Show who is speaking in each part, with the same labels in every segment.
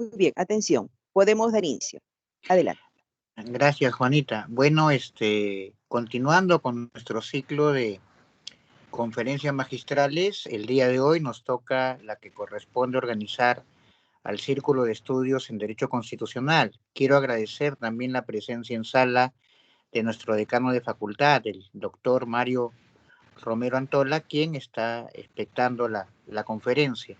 Speaker 1: Muy bien, atención, podemos dar inicio. Adelante.
Speaker 2: Gracias, Juanita. Bueno, continuando con nuestro ciclo de conferencias magistrales, el día de hoy nos toca la que corresponde organizar al Círculo de Estudios en Derecho Constitucional. Quiero agradecer también la presencia en sala de nuestro decano de facultad, el doctor Mario Romero Antola, quien está expectando la conferencia.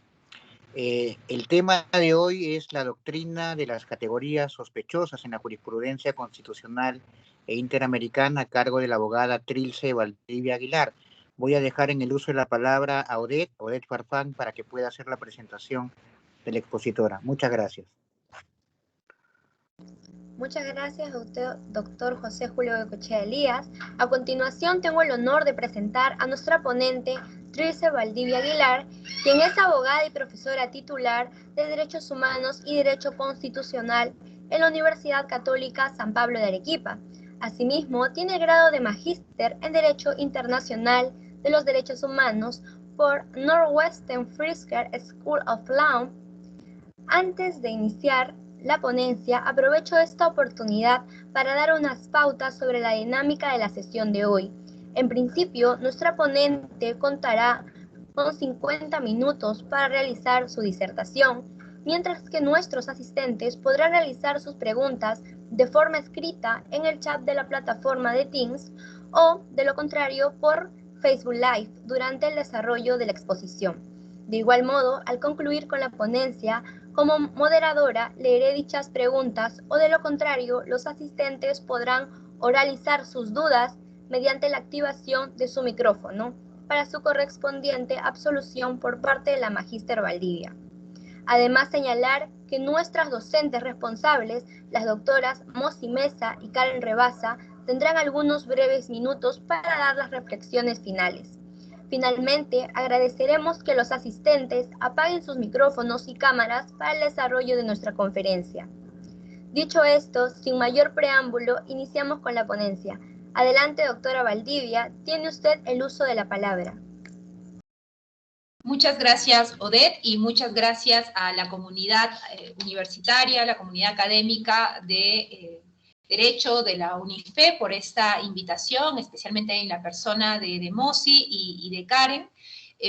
Speaker 2: El tema de hoy es la doctrina de las categorías sospechosas en la jurisprudencia constitucional e interamericana a cargo de la abogada Trilce Valdivia Aguilar. Voy a dejar en el uso de la palabra a Odette Farfán, para que pueda hacer la presentación de la expositora. Muchas gracias.
Speaker 3: Muchas gracias, doctor José Julio Goicoechea Elías. A continuación, tengo el honor de presentar a nuestra ponente, Trilce Valdivia Aguilar, quien es abogada y profesora titular de Derechos Humanos y Derecho Constitucional en la Universidad Católica San Pablo de Arequipa. Asimismo, tiene el grado de Magíster en Derecho Internacional de los Derechos Humanos por Northwestern Pritzker School of Law. Antes de iniciar la ponencia, aprovecho esta oportunidad para dar unas pautas sobre la dinámica de la sesión de hoy. En principio, nuestra ponente contará con 50 minutos para realizar su disertación, mientras que nuestros asistentes podrán realizar sus preguntas de forma escrita en el chat de la plataforma de Teams o, de lo contrario, por Facebook Live durante el desarrollo de la exposición. De igual modo, al concluir con la ponencia, como moderadora, leeré dichas preguntas o de lo contrario, los asistentes podrán oralizar sus dudas mediante la activación de su micrófono para su correspondiente absolución por parte de la Magíster Valdivia. Además, señalar que nuestras docentes responsables, las doctoras Mosi Mesa y Karen Rebasa, tendrán algunos breves minutos para dar las reflexiones finales. Finalmente, agradeceremos que los asistentes apaguen sus micrófonos y cámaras para el desarrollo de nuestra conferencia. Dicho esto, sin mayor preámbulo, iniciamos con la ponencia. Adelante, doctora Valdivia, tiene usted el uso de la palabra.
Speaker 4: Muchas gracias, Odette, y muchas gracias a la comunidad universitaria, la comunidad académica de Derecho de la UNIFE por esta invitación, especialmente en la persona de Mosi y de Karen.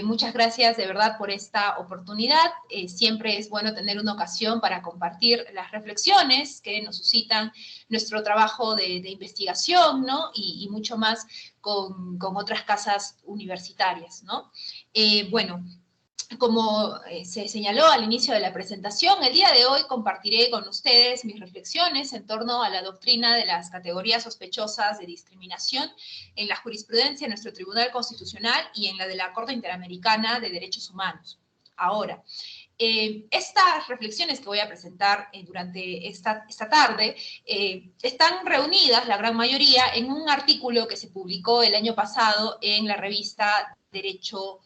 Speaker 4: Muchas gracias de verdad por esta oportunidad. Siempre es bueno tener una ocasión para compartir las reflexiones que nos suscitan nuestro trabajo de investigación, ¿no? Y mucho más con otras casas universitarias, ¿no? Bueno, como se señaló al inicio de la presentación, el día de hoy compartiré con ustedes mis reflexiones en torno a la doctrina de las categorías sospechosas de discriminación en la jurisprudencia de nuestro Tribunal Constitucional y en la de la Corte Interamericana de Derechos Humanos. Ahora, estas reflexiones que voy a presentar durante esta tarde están reunidas, la gran mayoría, en un artículo que se publicó el año pasado en la revista Derecho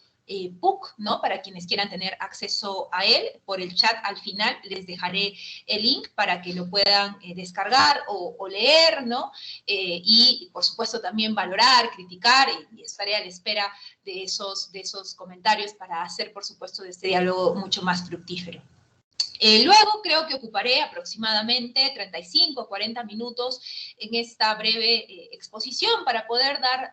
Speaker 4: PUC, ¿no? Para quienes quieran tener acceso a él, por el chat al final les dejaré el link para que lo puedan descargar o leer, ¿no? Y por supuesto también valorar, criticar, y estaré a la espera de esos comentarios para hacer, por supuesto, de este diálogo mucho más fructífero. Luego creo que ocuparé aproximadamente 35 o 40 minutos en esta breve exposición para poder dar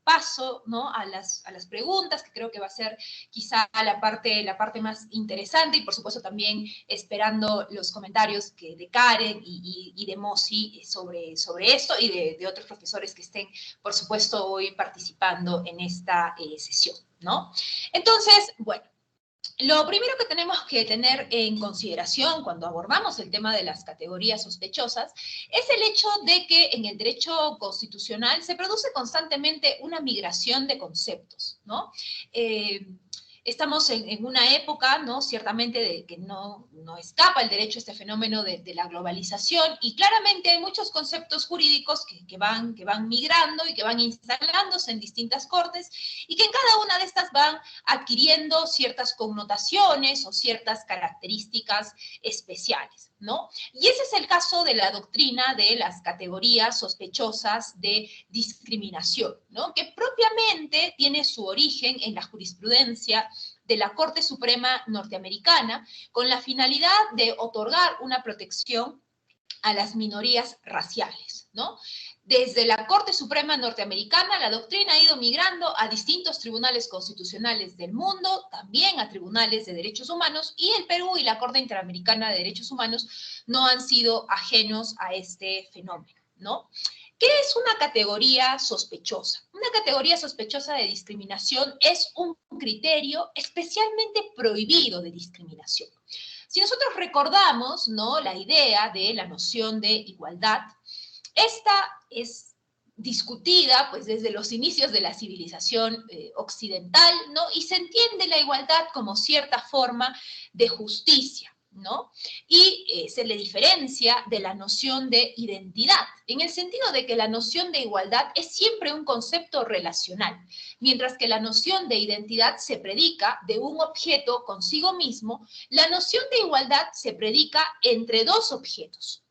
Speaker 4: paso, ¿no? a las preguntas, que creo que va a ser quizá la parte más interesante, y por supuesto también esperando los comentarios de Karen y de Mosi sobre esto, y de otros profesores que estén, por supuesto, hoy participando en esta sesión, ¿no? Entonces, bueno, lo primero que tenemos que tener en consideración cuando abordamos el tema de las categorías sospechosas es el hecho de que en el derecho constitucional se produce constantemente una migración de conceptos, ¿no? Estamos en una época, ¿no? Ciertamente de que no escapa el derecho a este fenómeno de la globalización, y claramente hay muchos conceptos jurídicos que van migrando y que van instalándose en distintas cortes, y que en cada una de estas van adquiriendo ciertas connotaciones o ciertas características especiales, ¿no? Y ese es el caso de la doctrina de las categorías sospechosas de discriminación, ¿no? Que propiamente tiene su origen en la jurisprudencia de la Corte Suprema norteamericana con la finalidad de otorgar una protección a las minorías raciales, ¿no? Desde la Corte Suprema norteamericana, la doctrina ha ido migrando a distintos tribunales constitucionales del mundo, también a tribunales de derechos humanos, y el Perú y la Corte Interamericana de Derechos Humanos no han sido ajenos a este fenómeno, ¿no? ¿Qué es una categoría sospechosa? Una categoría sospechosa de discriminación es un criterio especialmente prohibido de discriminación. Si nosotros recordamos, ¿no?, la idea de la noción de igualdad, esta es discutida pues desde los inicios de la civilización occidental, ¿no? Y se entiende la igualdad como cierta forma de justicia, ¿no? Y se le diferencia de la noción de identidad, en el sentido de que la noción de igualdad es siempre un concepto relacional, mientras que la noción de identidad se predica de un objeto consigo mismo, la noción de igualdad se predica entre dos objetos.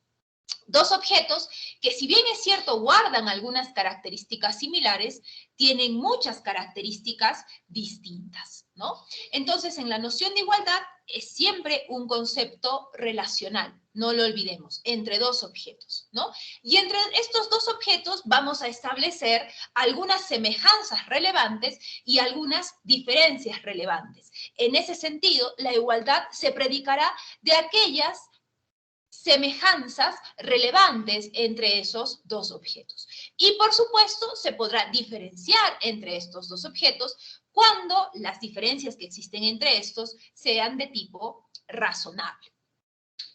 Speaker 4: Dos objetos que, si bien es cierto, guardan algunas características similares, tienen muchas características distintas, ¿no? Entonces, en la noción de igualdad es siempre un concepto relacional, no lo olvidemos, entre dos objetos, ¿no? Y entre estos dos objetos vamos a establecer algunas semejanzas relevantes y algunas diferencias relevantes. En ese sentido, la igualdad se predicará de aquellas semejanzas relevantes entre esos dos objetos. Y por supuesto, se podrá diferenciar entre estos dos objetos cuando las diferencias que existen entre estos sean de tipo razonable.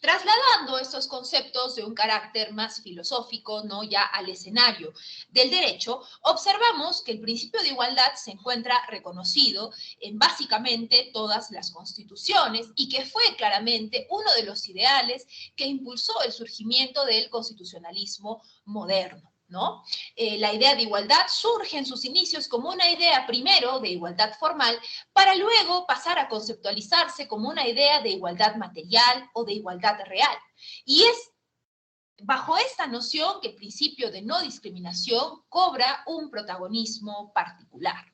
Speaker 4: Trasladando estos conceptos de un carácter más filosófico, ¿no?, ya al escenario del derecho, observamos que el principio de igualdad se encuentra reconocido en básicamente todas las constituciones y que fue claramente uno de los ideales que impulsó el surgimiento del constitucionalismo moderno, ¿no? La idea de igualdad surge en sus inicios como una idea primero de igualdad formal, para luego pasar a conceptualizarse como una idea de igualdad material o de igualdad real. Y es bajo esta noción que el principio de no discriminación cobra un protagonismo particular.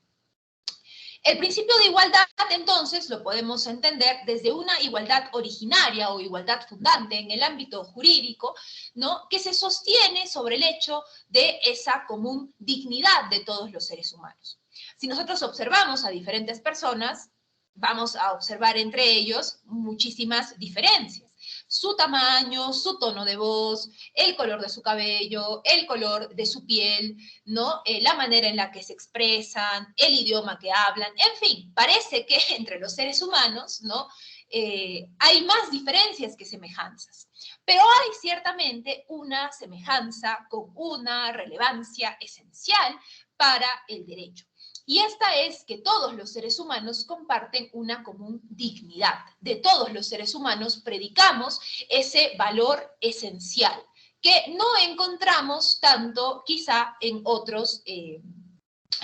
Speaker 4: El principio de igualdad, entonces, lo podemos entender desde una igualdad originaria o igualdad fundante en el ámbito jurídico, ¿no?, que se sostiene sobre el hecho de esa común dignidad de todos los seres humanos. Si nosotros observamos a diferentes personas, vamos a observar entre ellos muchísimas diferencias. Su tamaño, su tono de voz, el color de su cabello, el color de su piel, ¿no?, la manera en la que se expresan, el idioma que hablan, en fin, parece que entre los seres humanos, ¿no?, hay más diferencias que semejanzas. Pero hay ciertamente una semejanza con una relevancia esencial para el derecho. Y esta es que todos los seres humanos comparten una común dignidad. De todos los seres humanos predicamos ese valor esencial, que no encontramos tanto quizá en otros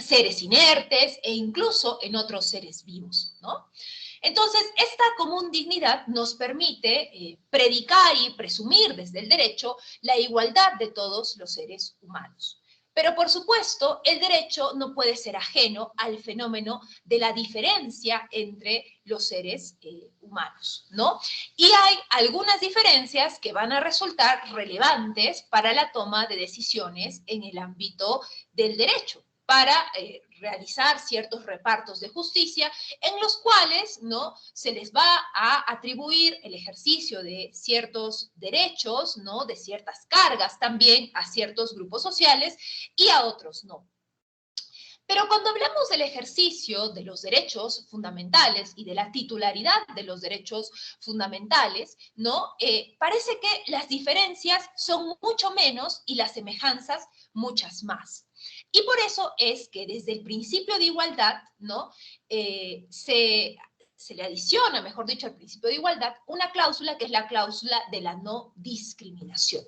Speaker 4: seres inertes e incluso en otros seres vivos, ¿no? Entonces, esta común dignidad nos permite predicar y presumir desde el derecho la igualdad de todos los seres humanos. Pero, por supuesto, el derecho no puede ser ajeno al fenómeno de la diferencia entre los seres humanos, ¿no? Y hay algunas diferencias que van a resultar relevantes para la toma de decisiones en el ámbito del derecho, para realizar ciertos repartos de justicia en los cuales, ¿no?, se les va a atribuir el ejercicio de ciertos derechos, ¿no?, de ciertas cargas también a ciertos grupos sociales y a otros no. Pero cuando hablamos del ejercicio de los derechos fundamentales y de la titularidad de los derechos fundamentales, ¿no?, parece que las diferencias son mucho menos y las semejanzas muchas más. Y por eso es que desde el principio de igualdad, ¿no?, se le adiciona, mejor dicho, al principio de igualdad, una cláusula que es la cláusula de la no discriminación.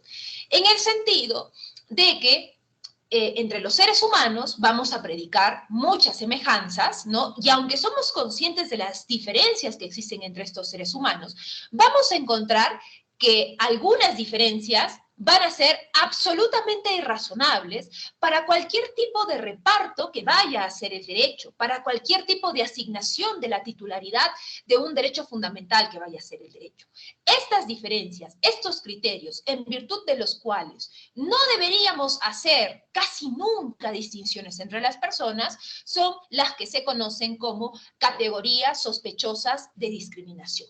Speaker 4: En el sentido de que entre los seres humanos vamos a predicar muchas semejanzas, ¿no? Y aunque somos conscientes de las diferencias que existen entre estos seres humanos, vamos a encontrar que algunas diferencias van a ser absolutamente irrazonables para cualquier tipo de reparto que vaya a ser el derecho, para cualquier tipo de asignación de la titularidad de un derecho fundamental que vaya a ser el derecho. Estas diferencias, estos criterios, en virtud de los cuales no deberíamos hacer casi nunca distinciones entre las personas, son las que se conocen como categorías sospechosas de discriminación.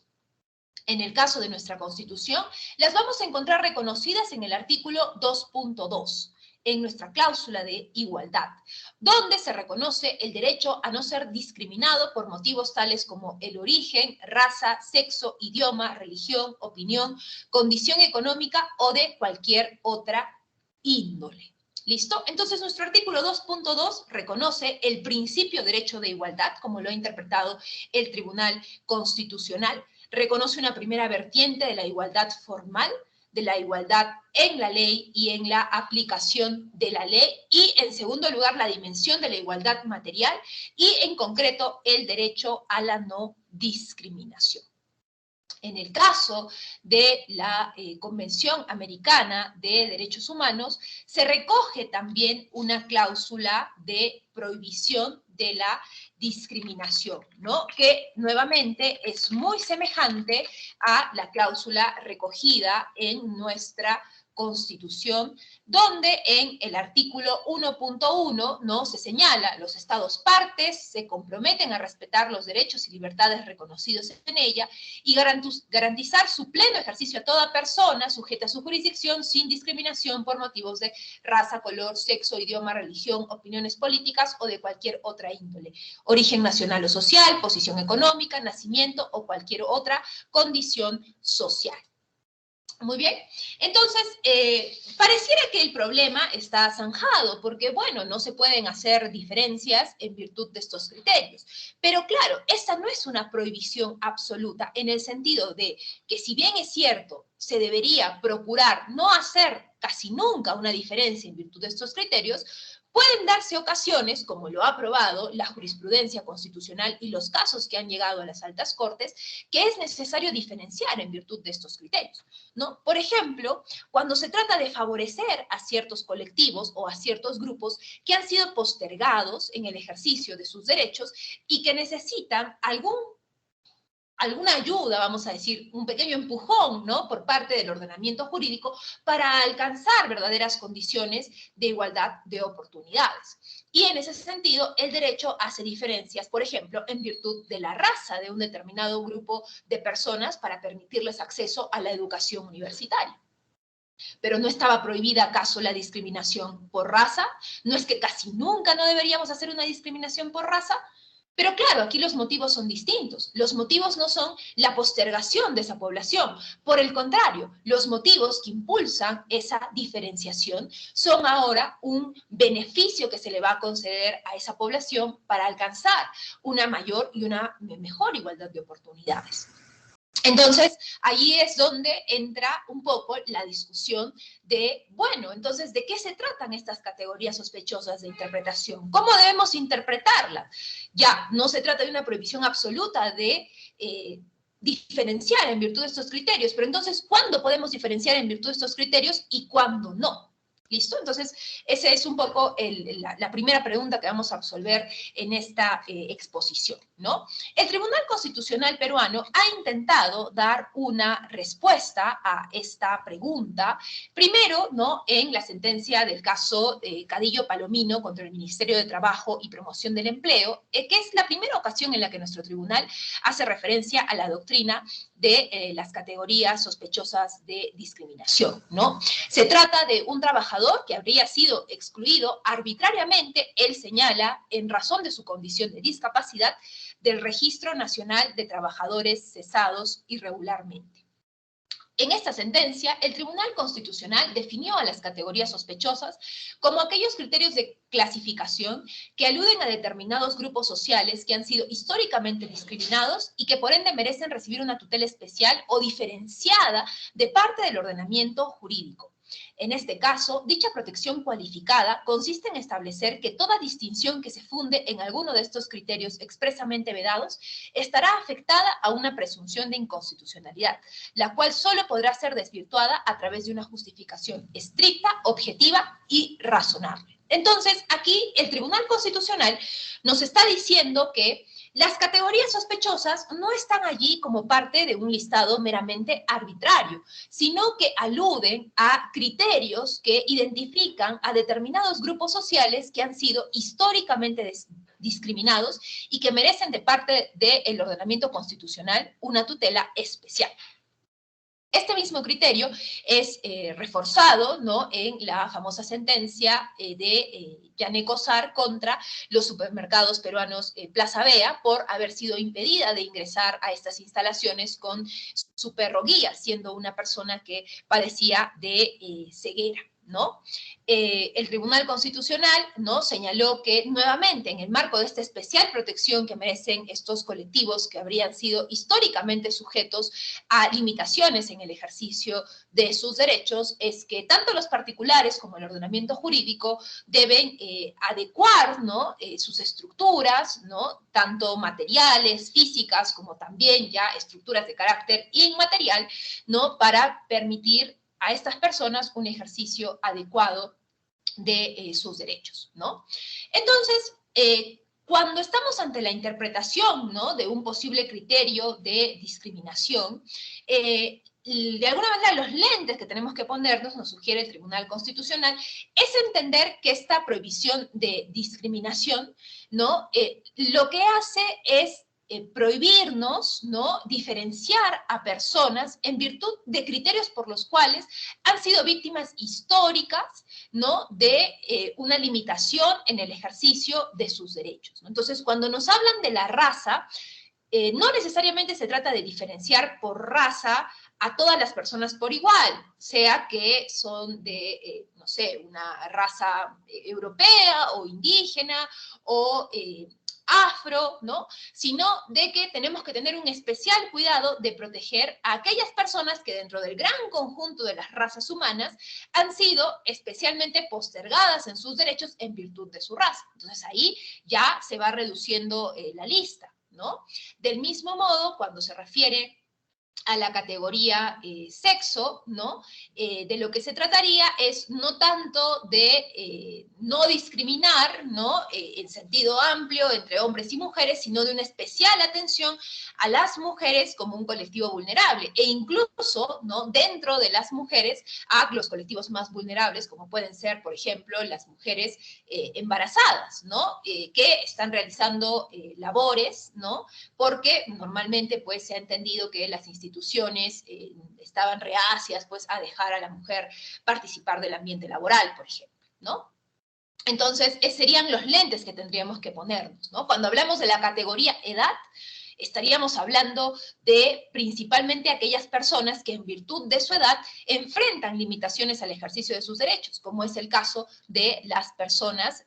Speaker 4: En el caso de nuestra Constitución, las vamos a encontrar reconocidas en el artículo 2.2, en nuestra cláusula de igualdad, donde se reconoce el derecho a no ser discriminado por motivos tales como el origen, raza, sexo, idioma, religión, opinión, condición económica o de cualquier otra índole. ¿Listo? Entonces, nuestro artículo 2.2 reconoce el principio de derecho de igualdad, como lo ha interpretado el Tribunal Constitucional. Reconoce una primera vertiente de la igualdad formal, de la igualdad en la ley y en la aplicación de la ley, y en segundo lugar la dimensión de la igualdad material y en concreto el derecho a la no discriminación. En el caso de la Convención Americana de Derechos Humanos, se recoge también una cláusula de prohibición de la discriminación, ¿no? Que nuevamente es muy semejante a la cláusula recogida en nuestra Constitución, donde en el artículo 1.1, ¿no?, se señala: los estados partes se comprometen a respetar los derechos y libertades reconocidos en ella y garantizar su pleno ejercicio a toda persona sujeta a su jurisdicción sin discriminación por motivos de raza, color, sexo, idioma, religión, opiniones políticas o de cualquier otra índole, origen nacional o social, posición económica, nacimiento o cualquier otra condición social. Muy bien, entonces pareciera que el problema está zanjado porque, bueno, no se pueden hacer diferencias en virtud de estos criterios. Pero claro, esta no es una prohibición absoluta en el sentido de que, si bien es cierto, se debería procurar no hacer casi nunca una diferencia en virtud de estos criterios, pueden darse ocasiones, como lo ha probado la jurisprudencia constitucional y los casos que han llegado a las altas cortes, que es necesario diferenciar en virtud de estos criterios, ¿no? Por ejemplo, cuando se trata de favorecer a ciertos colectivos o a ciertos grupos que han sido postergados en el ejercicio de sus derechos y que necesitan alguna ayuda, vamos a decir, un pequeño empujón, ¿no?, por parte del ordenamiento jurídico para alcanzar verdaderas condiciones de igualdad de oportunidades. Y en ese sentido, el derecho hace diferencias, por ejemplo, en virtud de la raza de un determinado grupo de personas para permitirles acceso a la educación universitaria. Pero ¿no estaba prohibida acaso la discriminación por raza? ¿No es que casi nunca no deberíamos hacer una discriminación por raza? Pero claro, aquí los motivos son distintos. Los motivos no son la postergación de esa población. Por el contrario, los motivos que impulsan esa diferenciación son ahora un beneficio que se le va a conceder a esa población para alcanzar una mayor y una mejor igualdad de oportunidades. Entonces, allí es donde entra un poco la discusión de, bueno, entonces, ¿de qué se tratan estas categorías sospechosas de interpretación? ¿Cómo debemos interpretarlas? Ya, no se trata de una prohibición absoluta de diferenciar en virtud de estos criterios, pero entonces, ¿cuándo podemos diferenciar en virtud de estos criterios y cuándo no? ¿Listo? Entonces, esa es un poco la primera pregunta que vamos a absolver en esta exposición, ¿no? El Tribunal Constitucional peruano ha intentado dar una respuesta a esta pregunta, primero, ¿no?, en la sentencia del caso Cadillo-Palomino contra el Ministerio de Trabajo y Promoción del Empleo, que es la primera ocasión en la que nuestro tribunal hace referencia a la doctrina de las categorías sospechosas de discriminación, ¿no? Se trata de un trabajador que habría sido excluido arbitrariamente, él señala, en razón de su condición de discapacidad, del Registro Nacional de Trabajadores cesados irregularmente. En esta sentencia, el Tribunal Constitucional definió a las categorías sospechosas como aquellos criterios de clasificación que aluden a determinados grupos sociales que han sido históricamente discriminados y que por ende merecen recibir una tutela especial o diferenciada de parte del ordenamiento jurídico. En este caso, dicha protección cualificada consiste en establecer que toda distinción que se funde en alguno de estos criterios expresamente vedados estará afectada a una presunción de inconstitucionalidad, la cual solo podrá ser desvirtuada a través de una justificación estricta, objetiva y razonable. Entonces, aquí el Tribunal Constitucional nos está diciendo que las categorías sospechosas no están allí como parte de un listado meramente arbitrario, sino que aluden a criterios que identifican a determinados grupos sociales que han sido históricamente discriminados y que merecen de parte del ordenamiento constitucional una tutela especial. Este mismo criterio es reforzado, ¿no?, en la famosa sentencia de Yané Cosar contra los supermercados peruanos Plaza Vea por haber sido impedida de ingresar a estas instalaciones con su perro guía, siendo una persona que padecía de ceguera, ¿no? El Tribunal Constitucional, ¿no?, señaló que nuevamente en el marco de esta especial protección que merecen estos colectivos que habrían sido históricamente sujetos a limitaciones en el ejercicio de sus derechos, es que tanto los particulares como el ordenamiento jurídico deben adecuar, ¿no?, sus estructuras, ¿no?, tanto materiales, físicas, como también ya estructuras de carácter inmaterial, ¿no?, para permitir a estas personas un ejercicio adecuado de sus derechos, ¿no? Entonces, cuando estamos ante la interpretación, ¿no?, de un posible criterio de discriminación, de alguna manera los lentes que tenemos que ponernos, nos sugiere el Tribunal Constitucional, es entender que esta prohibición de discriminación, ¿no?, lo que hace es prohibirnos, ¿no?, diferenciar a personas en virtud de criterios por los cuales han sido víctimas históricas, ¿no?, de una limitación en el ejercicio de sus derechos, ¿no? Entonces, cuando nos hablan de la raza, no necesariamente se trata de diferenciar por raza a todas las personas por igual, sea que son de, no sé, una raza europea o indígena o afro, ¿no?, sino de que tenemos que tener un especial cuidado de proteger a aquellas personas que dentro del gran conjunto de las razas humanas han sido especialmente postergadas en sus derechos en virtud de su raza. Entonces ahí ya se va reduciendo la lista, ¿no? Del mismo modo, cuando se refiere a la categoría sexo, ¿no?, de lo que se trataría es no tanto de no discriminar, ¿no?, en sentido amplio entre hombres y mujeres, sino de una especial atención a las mujeres como un colectivo vulnerable, e incluso, ¿no?, dentro de las mujeres a los colectivos más vulnerables, como pueden ser, por ejemplo, las mujeres embarazadas, ¿no?, que están realizando labores, ¿no?, porque normalmente pues se ha entendido que las instituciones estaban reacias pues a dejar a la mujer participar del ambiente laboral, por ejemplo, ¿no? Entonces, serían los lentes que tendríamos que ponernos, ¿no? Cuando hablamos de la categoría edad, estaríamos hablando de principalmente aquellas personas que en virtud de su edad enfrentan limitaciones al ejercicio de sus derechos, como es el caso de las personas,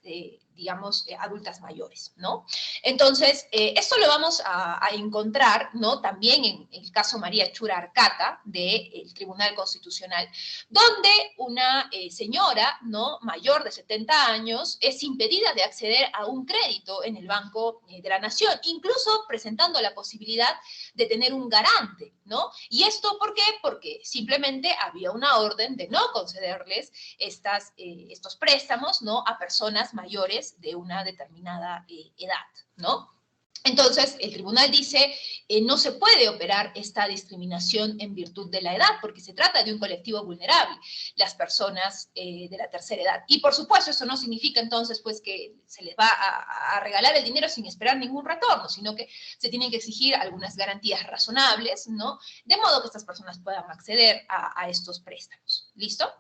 Speaker 4: digamos, adultas mayores, ¿no? Entonces, esto lo vamos a encontrar, ¿no?, también en el caso María Chura Arcata del Tribunal Constitucional, donde una señora, ¿no?, mayor de 70 años es impedida de acceder a un crédito en el Banco de la Nación, incluso presentando la posibilidad de tener un garante, ¿no? ¿Y esto por qué? Porque simplemente había una orden de no concederles estos préstamos, ¿no?, a personas mayores de una determinada edad, ¿no? Entonces, el tribunal dice, no se puede operar esta discriminación en virtud de la edad, porque se trata de un colectivo vulnerable, las personas de la tercera edad. Y por supuesto, eso no significa entonces pues que se les va a regalar el dinero sin esperar ningún retorno, sino que se tienen que exigir algunas garantías razonables, ¿no?, de modo que estas personas puedan acceder a estos préstamos. ¿Listo?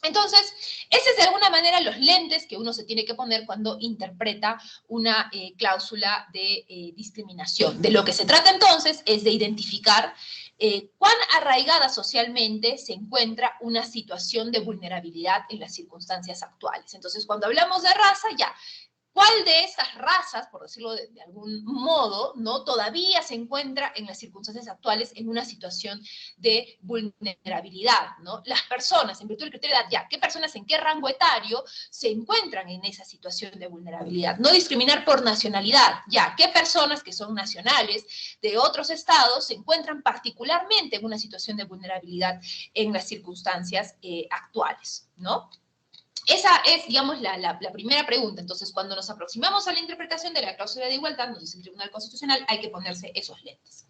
Speaker 4: Entonces, ese es de alguna manera los lentes que uno se tiene que poner cuando interpreta una cláusula de discriminación. De lo que se trata entonces es de identificar cuán arraigada socialmente se encuentra una situación de vulnerabilidad en las circunstancias actuales. Entonces, cuando hablamos de raza, ya ¿Cuál de estas razas, por decirlo de algún modo, ¿no? Todavía se encuentra en las circunstancias actuales en una situación de vulnerabilidad, ¿no? Las personas, en virtud del criterio de edad, ya, ¿qué personas en qué rango etario se encuentran en esa situación de vulnerabilidad? No discriminar por nacionalidad, ya, ¿qué personas que son nacionales de otros estados se encuentran particularmente en una situación de vulnerabilidad en las circunstancias actuales, ¿no? Esa es, digamos, la primera pregunta. Entonces, cuando nos aproximamos a la interpretación de la cláusula de igualdad, nos dice el Tribunal Constitucional, hay que ponerse esos lentes.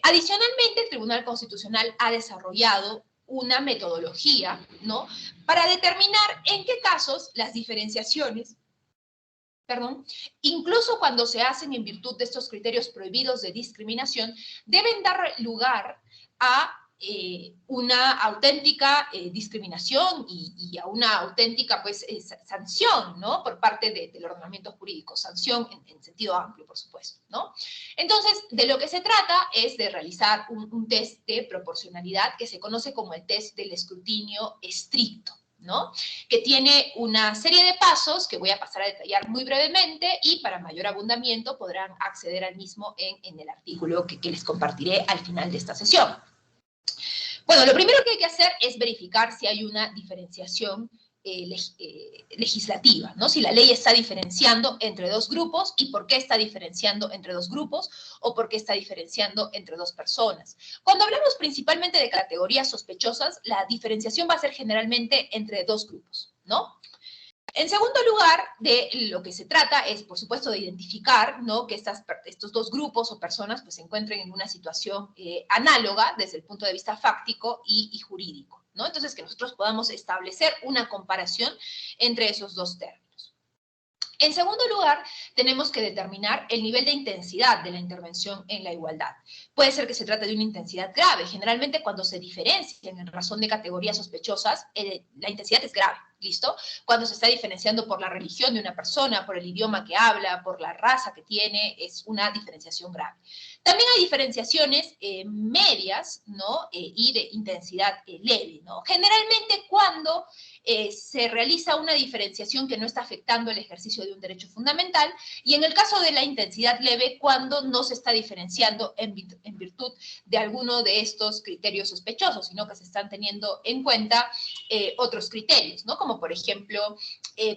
Speaker 4: Adicionalmente, el Tribunal Constitucional ha desarrollado una metodología, ¿no?, para determinar en qué casos las diferenciaciones, incluso cuando se hacen en virtud de estos criterios prohibidos de discriminación, deben dar lugar a una auténtica discriminación y a una auténtica, pues, sanción, ¿no?, por parte del ordenamiento jurídico, sanción en sentido amplio, por supuesto, ¿no? Entonces, de lo que se trata es de realizar un test de proporcionalidad que se conoce como el test del escrutinio estricto, ¿no?, que tiene una serie de pasos que voy a pasar a detallar muy brevemente y para mayor abundamiento podrán acceder al mismo en el artículo que les compartiré al final de esta sesión. Bueno, lo primero que hay que hacer es verificar si hay una diferenciación legislativa, ¿no? Si la ley está diferenciando entre dos grupos y por qué está diferenciando entre dos grupos o por qué está diferenciando entre dos personas. Cuando hablamos principalmente de categorías sospechosas, la diferenciación va a ser generalmente entre dos grupos, ¿no? En segundo lugar, de lo que se trata es, por supuesto, de identificar, ¿no?, que estos dos grupos o personas pues, se encuentren en una situación análoga desde el punto de vista fáctico y jurídico, ¿no? Entonces, que nosotros podamos establecer una comparación entre esos dos términos. En segundo lugar, tenemos que determinar el nivel de intensidad de la intervención en la igualdad. Puede ser que se trate de una intensidad grave. Generalmente, cuando se diferencian en razón de categorías sospechosas, la intensidad es grave. ¿Listo? Cuando se está diferenciando por la religión de una persona, por el idioma que habla, por la raza que tiene, es una diferenciación grave. También hay diferenciaciones medias, ¿no?, y de intensidad leve, ¿no? Generalmente cuando se realiza una diferenciación que no está afectando el ejercicio de un derecho fundamental, y en el caso de la intensidad leve, cuando no se está diferenciando en virtud de alguno de estos criterios sospechosos, sino que se están teniendo en cuenta otros criterios, ¿no? Como por ejemplo,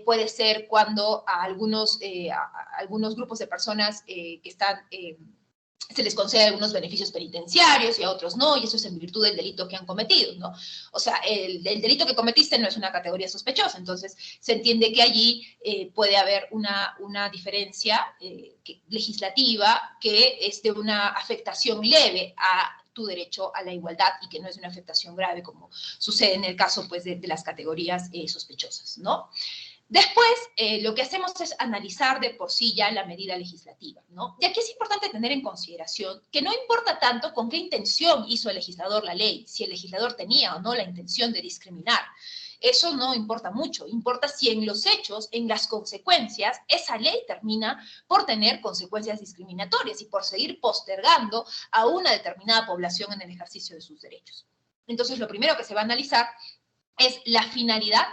Speaker 4: puede ser cuando a algunos grupos de personas que están se les concede algunos beneficios penitenciarios y a otros no, y eso es en virtud del delito que han cometido, ¿no? O sea, el delito que cometiste no es una categoría sospechosa, entonces se entiende que allí puede haber una diferencia legislativa que es de una afectación leve a tu derecho a la igualdad y que no es una afectación grave como sucede en el caso, pues, de las categorías sospechosas, ¿no? Después, lo que hacemos es analizar de por sí ya la medida legislativa, ¿no? Y aquí es importante tener en consideración que no importa tanto con qué intención hizo el legislador la ley, si el legislador tenía o no la intención de discriminar. Eso no importa mucho, importa si en los hechos, en las consecuencias, esa ley termina por tener consecuencias discriminatorias y por seguir postergando a una determinada población en el ejercicio de sus derechos. Entonces, lo primero que se va a analizar es la finalidad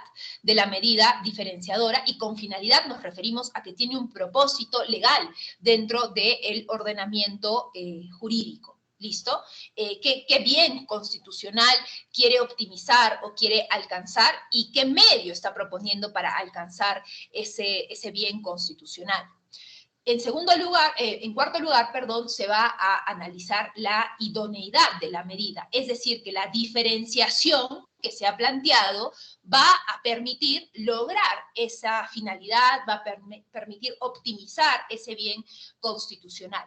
Speaker 4: de la medida diferenciadora, y con finalidad nos referimos a que tiene un propósito legal dentro del ordenamiento jurídico. ¿Listo? ¿Qué bien constitucional quiere optimizar o quiere alcanzar y qué medio está proponiendo para alcanzar ese bien constitucional? En cuarto lugar, se va a analizar la idoneidad de la medida, es decir, que la diferenciación que se ha planteado va a permitir lograr esa finalidad, va a permitir optimizar ese bien constitucional.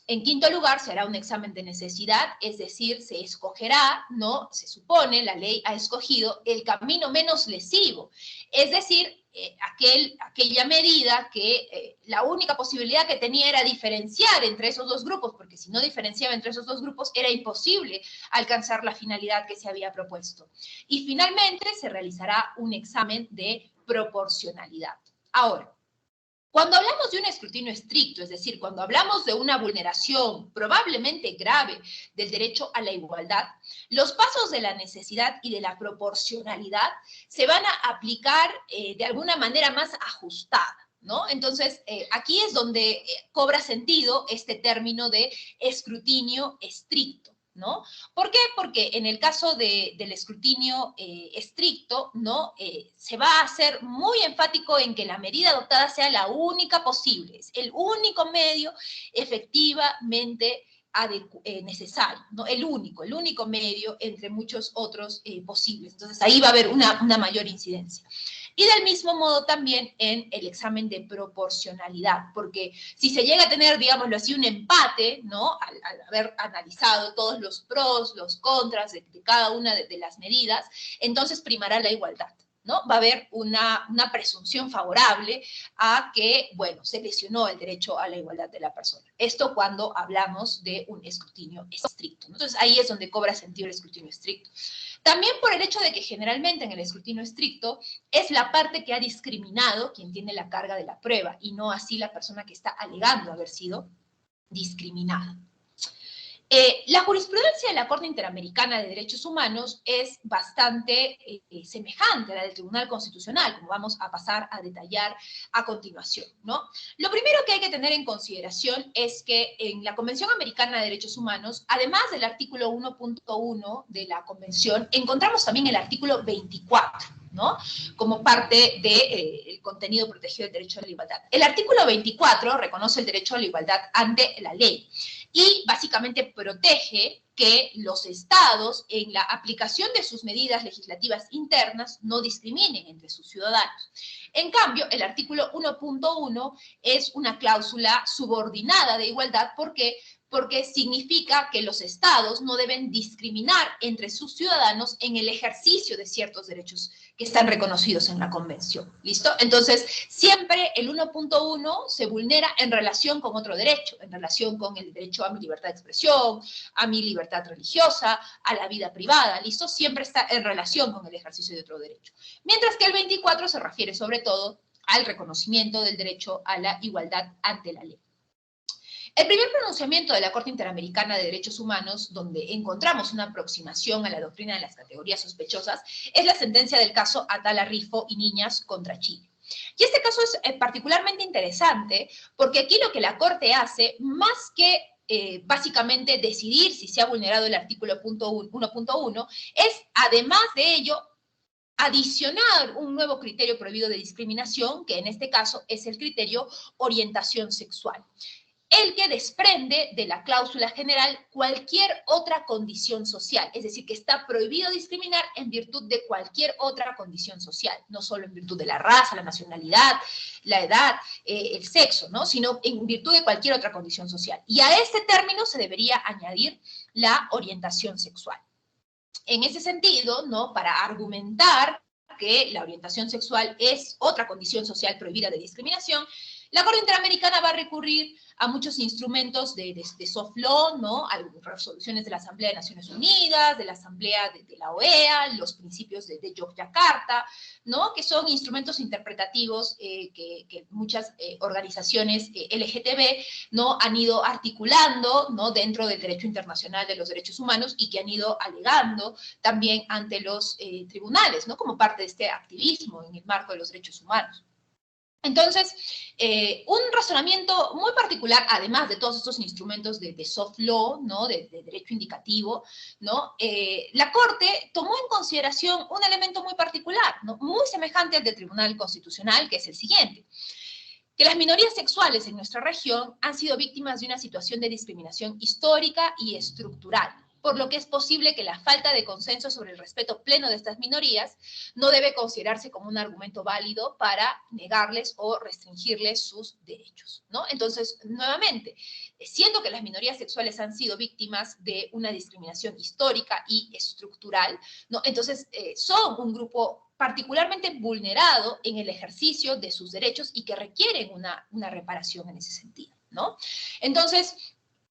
Speaker 4: En quinto lugar, se hará un examen de necesidad, es decir, se escogerá, ¿no? Se supone, la ley ha escogido el camino menos lesivo, es decir, aquella medida que la única posibilidad que tenía era diferenciar entre esos dos grupos, porque si no diferenciaba entre esos dos grupos era imposible alcanzar la finalidad que se había propuesto. Y finalmente se realizará un examen de proporcionalidad. Ahora, cuando hablamos de un escrutinio estricto, es decir, cuando hablamos de una vulneración probablemente grave del derecho a la igualdad, los pasos de la necesidad y de la proporcionalidad se van a aplicar de alguna manera más ajustada, ¿no? Entonces, aquí es donde cobra sentido este término de escrutinio estricto, ¿no? ¿Por qué? Porque en el caso del escrutinio estricto, ¿no? Se va a hacer muy enfático en que la medida adoptada sea la única posible, es el único medio efectivamente necesario, ¿no? El único medio entre muchos otros posibles. Entonces, ahí va a haber una mayor incidencia. Y del mismo modo también en el examen de proporcionalidad, porque si se llega a tener, digámoslo así, un empate, ¿no? Al haber analizado todos los pros, los contras de cada una de las medidas, entonces primará la igualdad, ¿no? Va a haber una presunción favorable a que, bueno, se lesionó el derecho a la igualdad de la persona. Esto cuando hablamos de un escrutinio estricto, ¿no? Entonces ahí es donde cobra sentido el escrutinio estricto. También por el hecho de que generalmente en el escrutinio estricto es la parte que ha discriminado quien tiene la carga de la prueba y no así la persona que está alegando haber sido discriminada. La jurisprudencia de la Corte Interamericana de Derechos Humanos es bastante semejante a la del Tribunal Constitucional, como vamos a pasar a detallar a continuación, ¿no? Lo primero que hay que tener en consideración es que en la Convención Americana de Derechos Humanos, además del artículo 1.1 de la Convención, encontramos también el artículo 24, ¿no? Como parte del contenido protegido del derecho a la igualdad. El artículo 24 reconoce el derecho a la igualdad ante la ley y básicamente protege que los estados en la aplicación de sus medidas legislativas internas no discriminen entre sus ciudadanos. En cambio, el artículo 1.1 es una cláusula subordinada de igualdad porque significa que los estados no deben discriminar entre sus ciudadanos en el ejercicio de ciertos derechos que están reconocidos en la Convención. ¿Listo? Entonces, siempre el 1.1 se vulnera en relación con otro derecho, en relación con el derecho a mi libertad de expresión, a mi libertad religiosa, a la vida privada, ¿listo? Siempre está en relación con el ejercicio de otro derecho. Mientras que el 24 se refiere sobre todo al reconocimiento del derecho a la igualdad ante la ley. El primer pronunciamiento de la Corte Interamericana de Derechos Humanos, donde encontramos una aproximación a la doctrina de las categorías sospechosas, es la sentencia del caso Atala Rifo y Niñas contra Chile. Y este caso es particularmente interesante porque aquí lo que la Corte hace, más que básicamente decidir si se ha vulnerado el artículo 1.1, es, además de ello, adicionar un nuevo criterio prohibido de discriminación, que en este caso es el criterio orientación sexual, el que desprende de la cláusula general cualquier otra condición social, es decir, que está prohibido discriminar en virtud de cualquier otra condición social, no solo en virtud de la raza, la nacionalidad, la edad, el sexo, ¿no? Sino en virtud de cualquier otra condición social. Y a este término se debería añadir la orientación sexual. En ese sentido, ¿no? Para argumentar que la orientación sexual es otra condición social prohibida de discriminación, la Corte Interamericana va a recurrir a muchos instrumentos de soft law, ¿no? A resoluciones de la Asamblea de Naciones Unidas, de la Asamblea de la OEA, los principios de Yogyakarta, ¿no? Que son instrumentos interpretativos que muchas organizaciones LGTB, ¿no? Han ido articulando, ¿no? Dentro del derecho internacional de los derechos humanos y que han ido alegando también ante los tribunales, ¿no? Como parte de este activismo en el marco de los derechos humanos. Entonces, un razonamiento muy particular, además de todos estos instrumentos de soft law, ¿no? de derecho indicativo, ¿no? La Corte tomó en consideración un elemento muy particular, ¿no? Muy semejante al del Tribunal Constitucional, que es el siguiente: que las minorías sexuales en nuestra región han sido víctimas de una situación de discriminación histórica y estructural, por lo que es posible que la falta de consenso sobre el respeto pleno de estas minorías no debe considerarse como un argumento válido para negarles o restringirles sus derechos, ¿no? Entonces, nuevamente, siendo que las minorías sexuales han sido víctimas de una discriminación histórica y estructural, ¿no? Entonces, son un grupo particularmente vulnerado en el ejercicio de sus derechos y que requieren una reparación en ese sentido, ¿no? Entonces,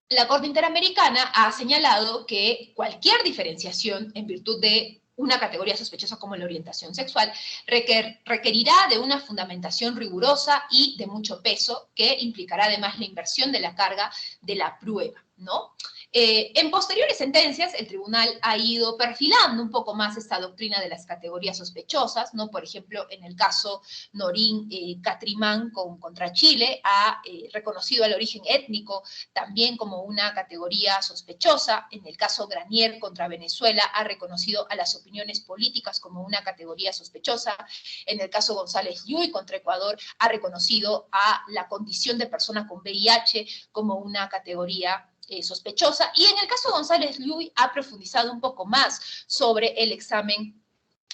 Speaker 4: la Corte Interamericana ha señalado que cualquier diferenciación en virtud de una categoría sospechosa como la orientación sexual requerirá de una fundamentación rigurosa y de mucho peso que implicará además la inversión de la carga de la prueba, ¿no? En posteriores sentencias, el tribunal ha ido perfilando un poco más esta doctrina de las categorías sospechosas, ¿no? Por ejemplo, en el caso Norín Catrimán contra Chile, ha reconocido al origen étnico también como una categoría sospechosa. En el caso Granier contra Venezuela, ha reconocido a las opiniones políticas como una categoría sospechosa. En el caso González Lluy contra Ecuador, ha reconocido a la condición de persona con VIH como una categoría sospechosa, y en el caso González Lluy ha profundizado un poco más sobre el examen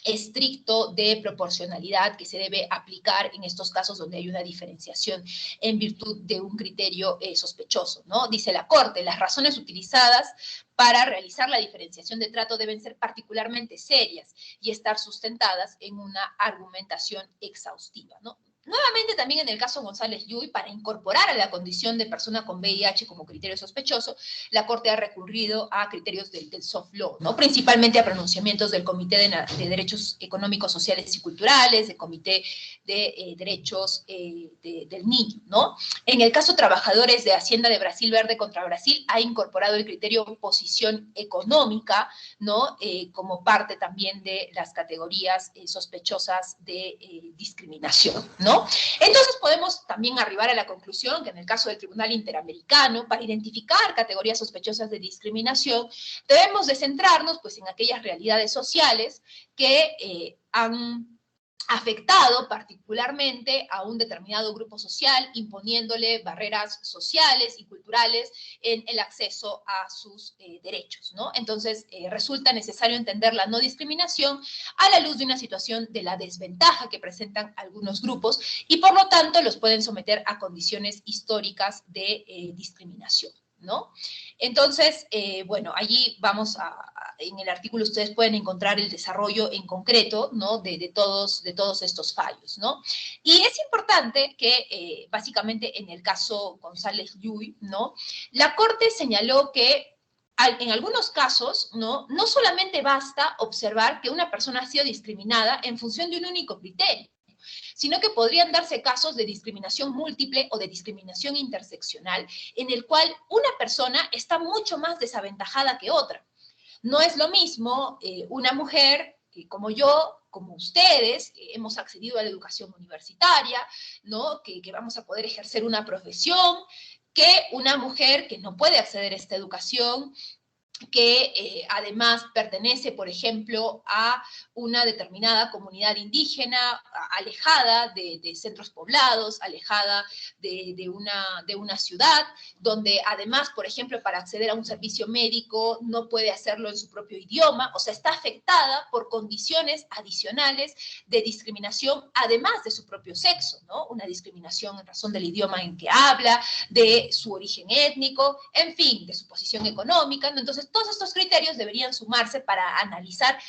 Speaker 4: estricto de proporcionalidad que se debe aplicar en estos casos donde hay una diferenciación en virtud de un criterio sospechoso, ¿no? Dice la Corte, las razones utilizadas para realizar la diferenciación de trato deben ser particularmente serias y estar sustentadas en una argumentación exhaustiva, ¿no? Nuevamente, también en el caso González Lluy, para incorporar a la condición de persona con VIH como criterio sospechoso, la Corte ha recurrido a criterios del soft law, ¿no? Principalmente a pronunciamientos del Comité de Derechos Económicos, Sociales y Culturales, del Comité de Derechos del Niño, ¿no? En el caso Trabajadores de Hacienda de Brasil Verde contra Brasil, ha incorporado el criterio posición económica, ¿no? Como parte también de las categorías sospechosas de discriminación, ¿no? Entonces podemos también arribar a la conclusión que en el caso del Tribunal Interamericano, para identificar categorías sospechosas de discriminación, debemos de centrarnos pues en aquellas realidades sociales que han afectado particularmente a un determinado grupo social, imponiéndole barreras sociales y culturales en el acceso a sus derechos, ¿no? Entonces, resulta necesario entender la no discriminación a la luz de una situación de la desventaja que presentan algunos grupos y, por lo tanto, los pueden someter a condiciones históricas de discriminación, ¿no? Entonces, bueno, allí vamos en el artículo ustedes pueden encontrar el desarrollo en concreto, ¿no? de todos estos fallos, ¿no? Y es importante que, básicamente, en el caso González Lluy, ¿no? La Corte señaló que en algunos casos, ¿no? No solamente basta observar que una persona ha sido discriminada en función de un único criterio, sino que podrían darse casos de discriminación múltiple o de discriminación interseccional, en el cual una persona está mucho más desaventajada que otra. No es lo mismo una mujer como yo, como ustedes, que hemos accedido a la educación universitaria, ¿no? que vamos a poder ejercer una profesión, que una mujer que no puede acceder a esta educación, que además pertenece, por ejemplo, a una determinada comunidad indígena, alejada de centros poblados, alejada de una ciudad, donde además, por ejemplo, para acceder a un servicio médico no puede hacerlo en su propio idioma, o sea, está afectada por condiciones adicionales de discriminación, además de su propio sexo, ¿no? Una discriminación en razón del idioma en que habla, de su origen étnico, en fin, de su posición económica, ¿no? Entonces, todos estos criterios deberían sumarse para analizar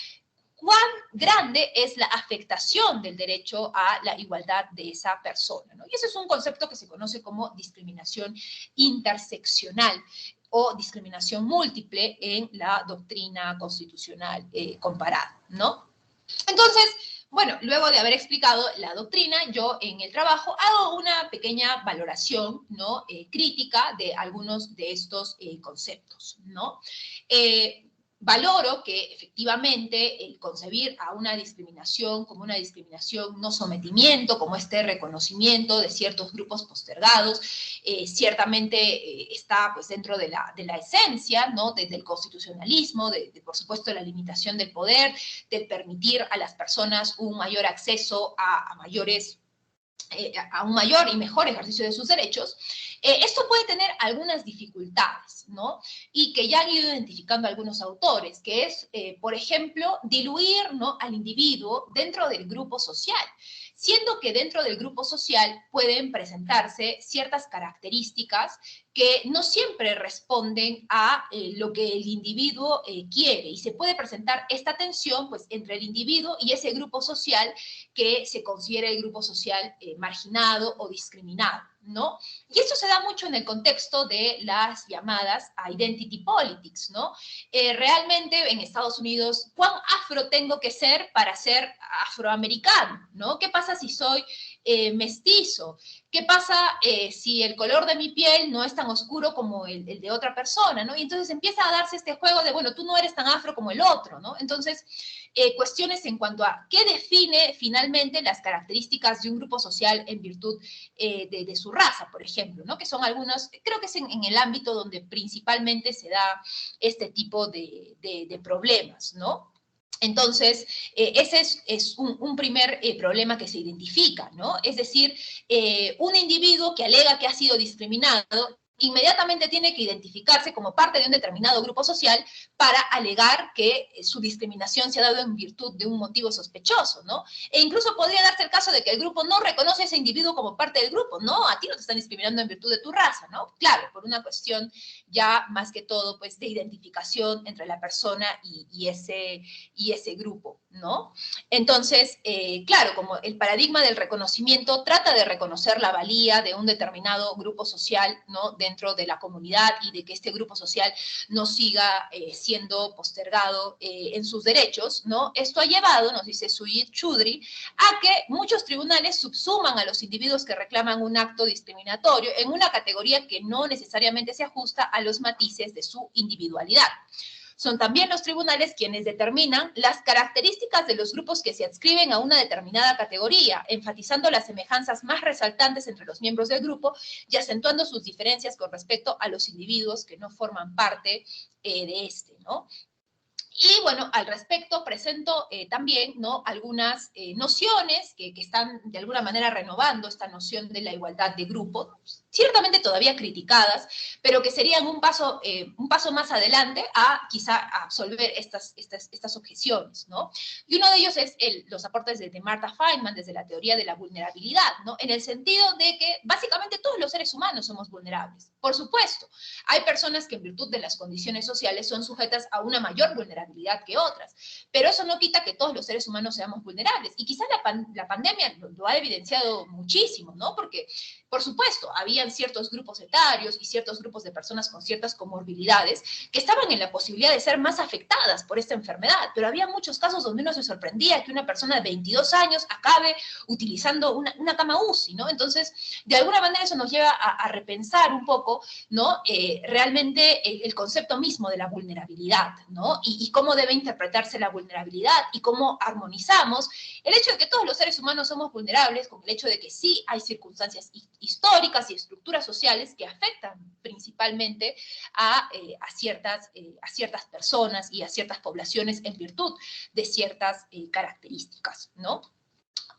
Speaker 4: cuán grande es la afectación del derecho a la igualdad de esa persona, ¿no? Y ese es un concepto que se conoce como discriminación interseccional o discriminación múltiple en la doctrina constitucional comparada, ¿no? Entonces, bueno, luego de haber explicado la doctrina, yo en el trabajo hago una pequeña valoración, ¿no? Crítica de algunos de estos conceptos, ¿no? Valoro que efectivamente el concebir a una discriminación como una discriminación no sometimiento, como este reconocimiento de ciertos grupos postergados, ciertamente está pues dentro de la esencia, ¿no? Del constitucionalismo, por supuesto la limitación del poder, del permitir a las personas un mayor acceso a un mayor y mejor ejercicio de sus derechos. Esto puede tener algunas dificultades, ¿no? Y que ya han ido identificando algunos autores, que es, por ejemplo, diluir, ¿no? al individuo dentro del grupo social, siendo que dentro del grupo social pueden presentarse ciertas características que no siempre responden a lo que el individuo quiere, y se puede presentar esta tensión pues, entre el individuo y ese grupo social que se considera el grupo social marginado o discriminado, ¿no? Y esto se da mucho en el contexto de las llamadas identity politics, ¿no? Realmente en Estados Unidos, ¿cuán afro tengo que ser para ser afroamericano, ¿no? ¿Qué pasa si soy mestizo? ¿Qué pasa si el color de mi piel no es tan oscuro como el de otra persona, ¿no? Y entonces empieza a darse este juego de, bueno, tú no eres tan afro como el otro, ¿no? Entonces, cuestiones en cuanto a qué define finalmente las características de un grupo social en virtud de su raza, por ejemplo, ¿no? Que son algunos, creo que es en el ámbito donde principalmente se da este tipo de problemas, ¿no? Entonces, ese es un primer problema que se identifica, ¿no? Es decir, un individuo que alega que ha sido discriminado inmediatamente tiene que identificarse como parte de un determinado grupo social para alegar que su discriminación se ha dado en virtud de un motivo sospechoso, ¿no? E incluso podría darse el caso de que el grupo no reconoce a ese individuo como parte del grupo, ¿no? A ti no te están discriminando en virtud de tu raza, ¿no? Claro, por una cuestión ya más que todo, pues, de identificación entre la persona y ese grupo, ¿no? Entonces, claro, como el paradigma del reconocimiento trata de reconocer la valía de un determinado grupo social, ¿no? Dentro de la comunidad y de que este grupo social no siga siendo postergado en sus derechos, ¿no? Esto ha llevado, nos dice Suyit Choudhury, a que muchos tribunales subsuman a los individuos que reclaman un acto discriminatorio en una categoría que no necesariamente se ajusta a los matices de su individualidad. Son también los tribunales quienes determinan las características de los grupos que se adscriben a una determinada categoría, enfatizando las semejanzas más resaltantes entre los miembros del grupo y acentuando sus diferencias con respecto a los individuos que no forman parte de este, ¿no? Y bueno, al respecto presento también, ¿no? Algunas nociones que están de alguna manera renovando esta noción de la igualdad de grupo, ciertamente todavía criticadas, pero que serían un paso más adelante a quizá absolver estas objeciones, ¿no? Y uno de ellos es los aportes de Martha Feynman desde la teoría de la vulnerabilidad, ¿no? En el sentido de que básicamente todos los seres humanos somos vulnerables. Por supuesto, hay personas que en virtud de las condiciones sociales son sujetas a una mayor vulnerabilidad que otras, pero eso no quita que todos los seres humanos seamos vulnerables. Y quizá la pandemia lo ha evidenciado muchísimo, ¿no? Porque, por supuesto, habían ciertos grupos etarios y ciertos grupos de personas con ciertas comorbilidades que estaban en la posibilidad de ser más afectadas por esta enfermedad, pero había muchos casos donde uno se sorprendía que una persona de 22 años acabe utilizando una cama UCI, ¿no? Entonces, de alguna manera eso nos lleva a repensar un poco, ¿no? Realmente el concepto mismo de la vulnerabilidad, ¿no? Y cómo debe interpretarse la vulnerabilidad y cómo armonizamos el hecho de que todos los seres humanos somos vulnerables con el hecho de que sí hay circunstancias históricas y estructuras sociales que afectan principalmente a ciertas personas y a ciertas poblaciones en virtud de ciertas características, ¿no?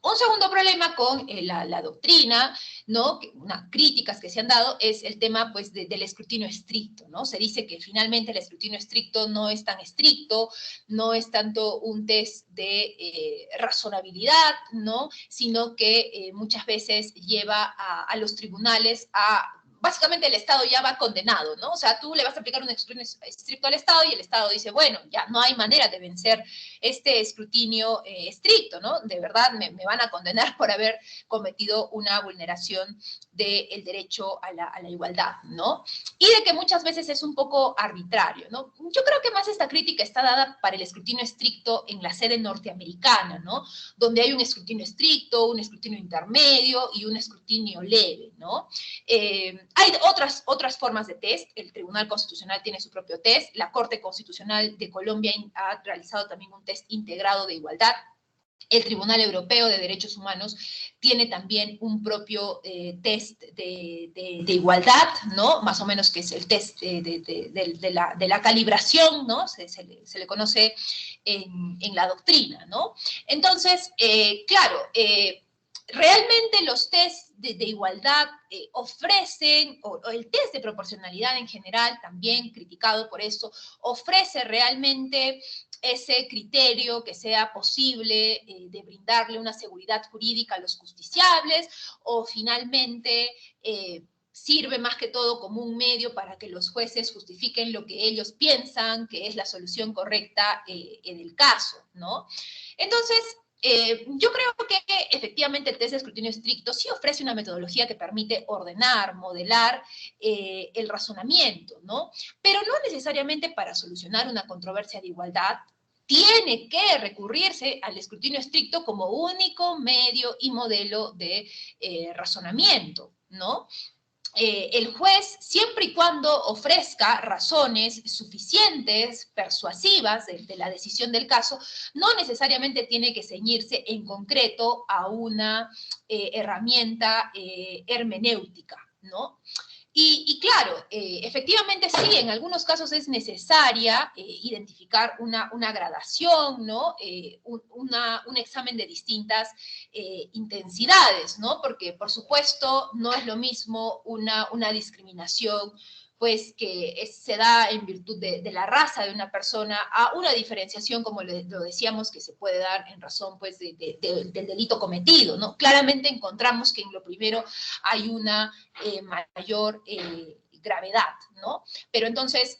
Speaker 4: Un segundo problema con la doctrina, ¿no? Unas críticas que se han dado es el tema, pues, del escrutinio estricto, ¿no? Se dice que finalmente el escrutinio estricto no es tan estricto, no es tanto un test de razonabilidad, ¿no? Sino que muchas veces lleva a los tribunales a... Básicamente el Estado ya va condenado, ¿no? O sea, tú le vas a aplicar un escrutinio estricto al Estado y el Estado dice, bueno, ya no hay manera de vencer este escrutinio estricto, ¿no? De verdad me van a condenar por haber cometido una vulneración del derecho a la igualdad, ¿no? Y de que muchas veces es un poco arbitrario, ¿no? Yo creo que más esta crítica está dada para el escrutinio estricto en la sede norteamericana, ¿no? Donde hay un escrutinio estricto, un escrutinio intermedio y un escrutinio leve, ¿no? Hay otras formas de test. El Tribunal Constitucional tiene su propio test. La Corte Constitucional de Colombia ha realizado también un test integrado de igualdad. El Tribunal Europeo de Derechos Humanos tiene también un propio test de igualdad, ¿no? Más o menos que es el test de la calibración, ¿no? Se le conoce en la doctrina, ¿no? Entonces, claro, realmente los test de igualdad ofrecen, o el test de proporcionalidad en general, también criticado por eso, ofrece realmente ese criterio que sea posible de brindarle una seguridad jurídica a los justiciables, o finalmente sirve más que todo como un medio para que los jueces justifiquen lo que ellos piensan que es la solución correcta en el caso, ¿no? Entonces, yo creo que efectivamente el test de escrutinio estricto sí ofrece una metodología que permite ordenar, modelar el razonamiento, ¿no? Pero no necesariamente para solucionar una controversia de igualdad tiene que recurrirse al escrutinio estricto como único medio y modelo de razonamiento, ¿no? El juez, siempre y cuando ofrezca razones suficientes, persuasivas de la decisión del caso, no necesariamente tiene que ceñirse en concreto a una herramienta hermenéutica, ¿no? Y claro, efectivamente sí, en algunos casos es necesaria identificar una gradación, ¿no? Un examen de distintas intensidades, ¿no? Porque, por supuesto, no es lo mismo una discriminación pues que se da en virtud de la raza de una persona, a una diferenciación, como lo decíamos, que se puede dar en razón pues, del delito cometido, ¿no? Claramente encontramos que en lo primero hay una mayor gravedad, ¿no? Pero entonces,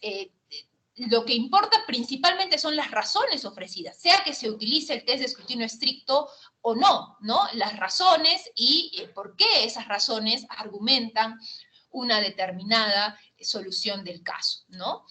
Speaker 4: lo que importa principalmente son las razones ofrecidas, sea que se utilice el test de escrutinio estricto o no, ¿no? Las razones y por qué esas razones argumentan una determinada solución del caso, ¿no?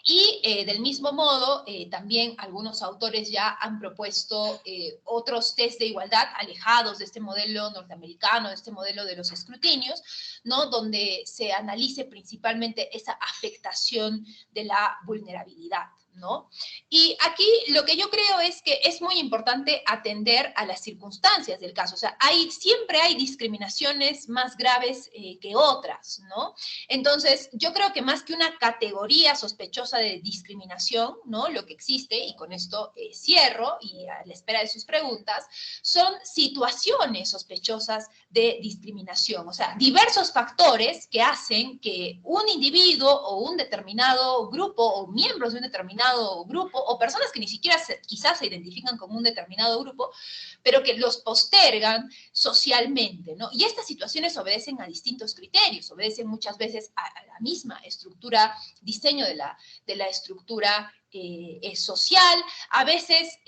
Speaker 4: Y del mismo modo, también algunos autores ya han propuesto otros test de igualdad alejados de este modelo norteamericano, de este modelo de los escrutinios, ¿no? Donde se analice principalmente esa afectación de la vulnerabilidad, ¿no? Y aquí lo que yo creo es que es muy importante atender a las circunstancias del caso. O sea, siempre hay discriminaciones más graves que otras, ¿no? Entonces, yo creo que más que una categoría sospechosa de discriminación, ¿no? Lo que existe, y con esto cierro, y a la espera de sus preguntas, son situaciones sospechosas de discriminación. O sea, diversos factores que hacen que un individuo o un determinado grupo, o miembros de un determinado grupo, o personas que ni siquiera quizás se identifican como un determinado grupo, pero que los postergan socialmente, ¿no? Y estas situaciones obedecen a distintos criterios, obedecen muchas veces a la misma estructura, diseño de la estructura social, a veces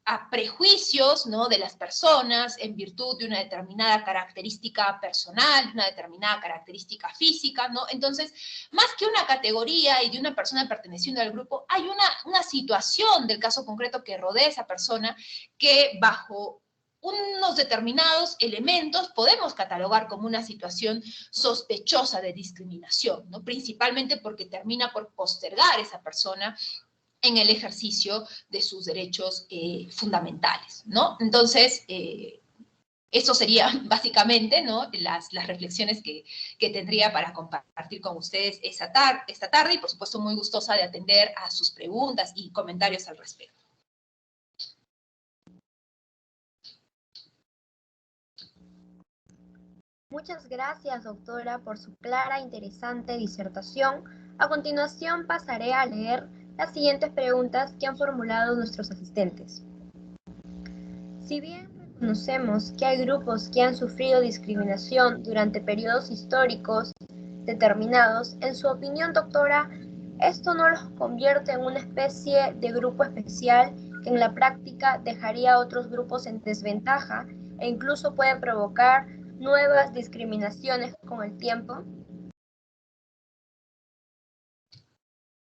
Speaker 4: a prejuicios, ¿no? De las personas en virtud de una determinada característica personal, una determinada característica física, ¿no? Entonces, más que una categoría y de una persona perteneciendo al grupo, hay una situación del caso concreto que rodea a esa persona que bajo unos determinados elementos podemos catalogar como una situación sospechosa de discriminación, ¿no? Principalmente porque termina por postergar a esa persona en el ejercicio de sus derechos fundamentales, ¿no? Entonces, eso sería básicamente, ¿no? las reflexiones que tendría para compartir con ustedes esta tarde, y por supuesto muy gustosa de atender a sus preguntas y comentarios al respecto.
Speaker 3: Muchas gracias, doctora, por su clara e interesante disertación. A continuación pasaré a leer las siguientes preguntas que han formulado nuestros asistentes. Si bien reconocemos que hay grupos que han sufrido discriminación durante periodos históricos determinados, en su opinión, doctora, ¿esto no los convierte en una especie de grupo especial que en la práctica dejaría a otros grupos en desventaja e incluso puede provocar nuevas discriminaciones con el tiempo?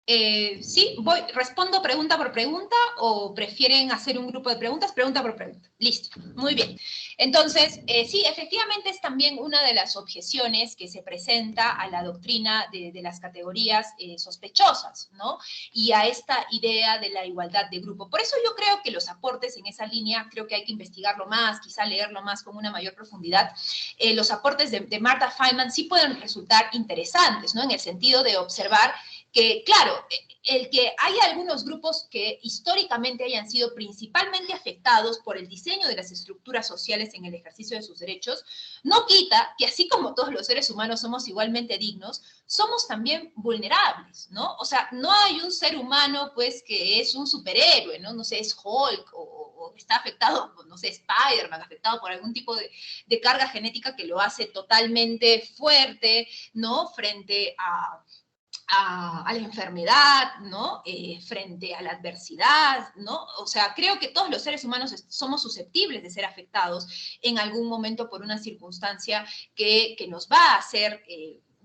Speaker 4: Sí, respondo pregunta por pregunta, o prefieren hacer un grupo de preguntas, pregunta por pregunta. Listo, muy bien. Entonces, sí, efectivamente es también una de las objeciones que se presenta a la doctrina de las categorías sospechosas, ¿no? Y a esta idea de la igualdad de grupo. Por eso yo creo que los aportes en esa línea, creo que hay que investigarlo más, quizá leerlo más con una mayor profundidad. Los aportes de Marta Feynman sí pueden resultar interesantes, ¿no? En el sentido de observar que, claro, el que haya algunos grupos que históricamente hayan sido principalmente afectados por el diseño de las estructuras sociales en el ejercicio de sus derechos, no quita que así como todos los seres humanos somos igualmente dignos, somos también vulnerables, ¿no? O sea, no hay un ser humano, pues, que es un superhéroe, ¿no? No sé, es Hulk o está afectado, no sé, Spider-Man, afectado por algún tipo de carga genética que lo hace totalmente fuerte, ¿no? Frente a la enfermedad, ¿no? Frente a la adversidad, ¿no? O sea, creo que todos los seres humanos somos susceptibles de ser afectados en algún momento por una circunstancia que nos va a hacer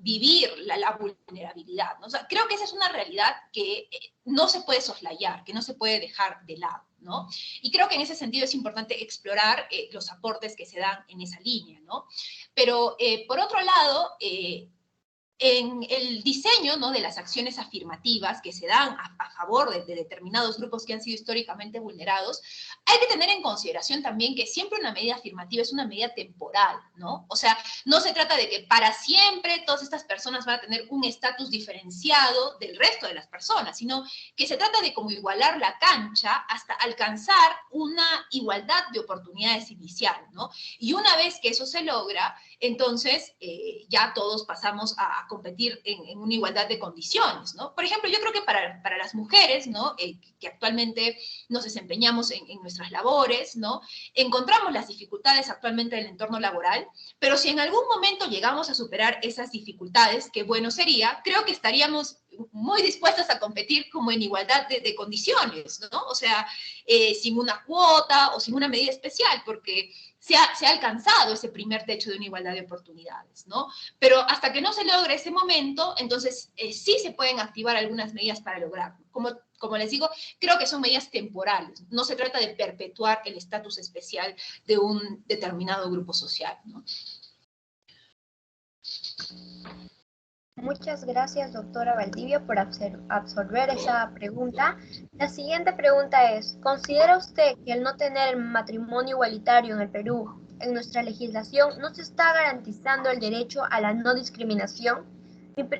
Speaker 4: vivir la vulnerabilidad, ¿no? O sea, creo que esa es una realidad que no se puede soslayar, que no se puede dejar de lado, ¿no? Y creo que en ese sentido es importante explorar los aportes que se dan en esa línea, ¿no? Pero, por otro lado, en el diseño, ¿no?, de las acciones afirmativas que se dan a favor de determinados grupos que han sido históricamente vulnerados, hay que tener en consideración también que siempre una medida afirmativa es una medida temporal, ¿no? O sea, no se trata de que para siempre todas estas personas van a tener un estatus diferenciado del resto de las personas, sino que se trata de como igualar la cancha hasta alcanzar una igualdad de oportunidades inicial, ¿no? Y una vez que eso se logra, entonces ya todos pasamos a competir en una igualdad de condiciones, ¿no? Por ejemplo, yo creo que para las mujeres, ¿no?, que actualmente nos desempeñamos en nuestras labores, ¿no?, encontramos las dificultades actualmente del entorno laboral, pero si en algún momento llegamos a superar esas dificultades, qué bueno sería, creo que estaríamos muy dispuestas a competir como en igualdad de condiciones, ¿no? O sea, sin una cuota o sin una medida especial, porque se ha alcanzado ese primer techo de una igualdad de oportunidades, ¿no? Pero hasta que no se logre ese momento, entonces sí se pueden activar algunas medidas para lograrlo. Como les digo, creo que son medidas temporales. No se trata de perpetuar el estatus especial de un determinado grupo social, ¿no?
Speaker 3: Muchas gracias, doctora Valdivia, por absorber esa pregunta. La siguiente pregunta es, ¿considera usted que al no tener matrimonio igualitario en el Perú, en nuestra legislación, no se está garantizando el derecho a la no discriminación?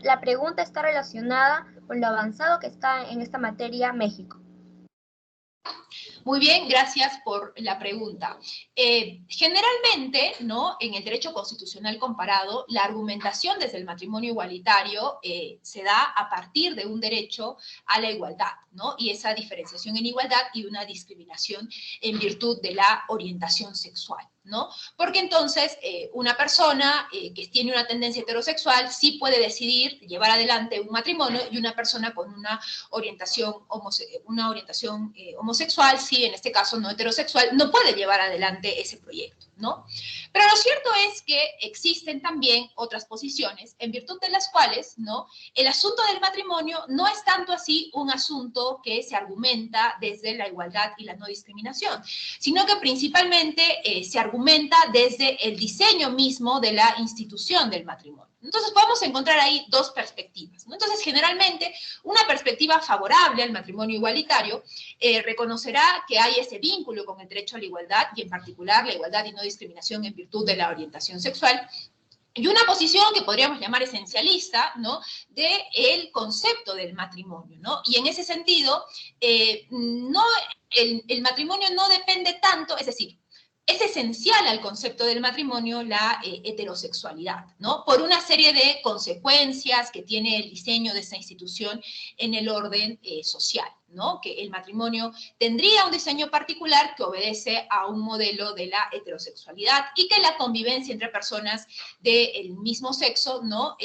Speaker 3: La pregunta está relacionada con lo avanzado que está en esta materia México.
Speaker 4: Muy bien, gracias por la pregunta. Generalmente, ¿no?, en el derecho constitucional comparado, la argumentación desde el matrimonio igualitario se da a partir de un derecho a la igualdad, ¿no? Y esa diferenciación en igualdad y una discriminación en virtud de la orientación sexual, ¿no? Porque entonces una persona que tiene una tendencia heterosexual sí puede decidir llevar adelante un matrimonio, y una persona con una orientación homosexual, sí, en este caso no heterosexual, no puede llevar adelante ese proyecto, ¿no? Pero lo cierto es que existen también otras posiciones en virtud de las cuales, ¿no?, el asunto del matrimonio no es tanto así un asunto que se argumenta desde la igualdad y la no discriminación, sino que principalmente se argumenta desde el diseño mismo de la institución del matrimonio. Entonces podemos encontrar ahí dos perspectivas, ¿no? Entonces, generalmente, una perspectiva favorable al matrimonio igualitario reconocerá que hay ese vínculo con el derecho a la igualdad, y en particular la igualdad y no discriminación en virtud de la orientación sexual, y una posición que podríamos llamar esencialista, ¿no?, del concepto del matrimonio, ¿no? Y en ese sentido, el matrimonio no depende tanto, es decir, es esencial al concepto del matrimonio la heterosexualidad, ¿no?, por una serie de consecuencias que tiene el diseño de esa institución en el orden social, ¿no? Que el matrimonio tendría un diseño particular que obedece a un modelo de la heterosexualidad, y que la convivencia entre personas del mismo sexo no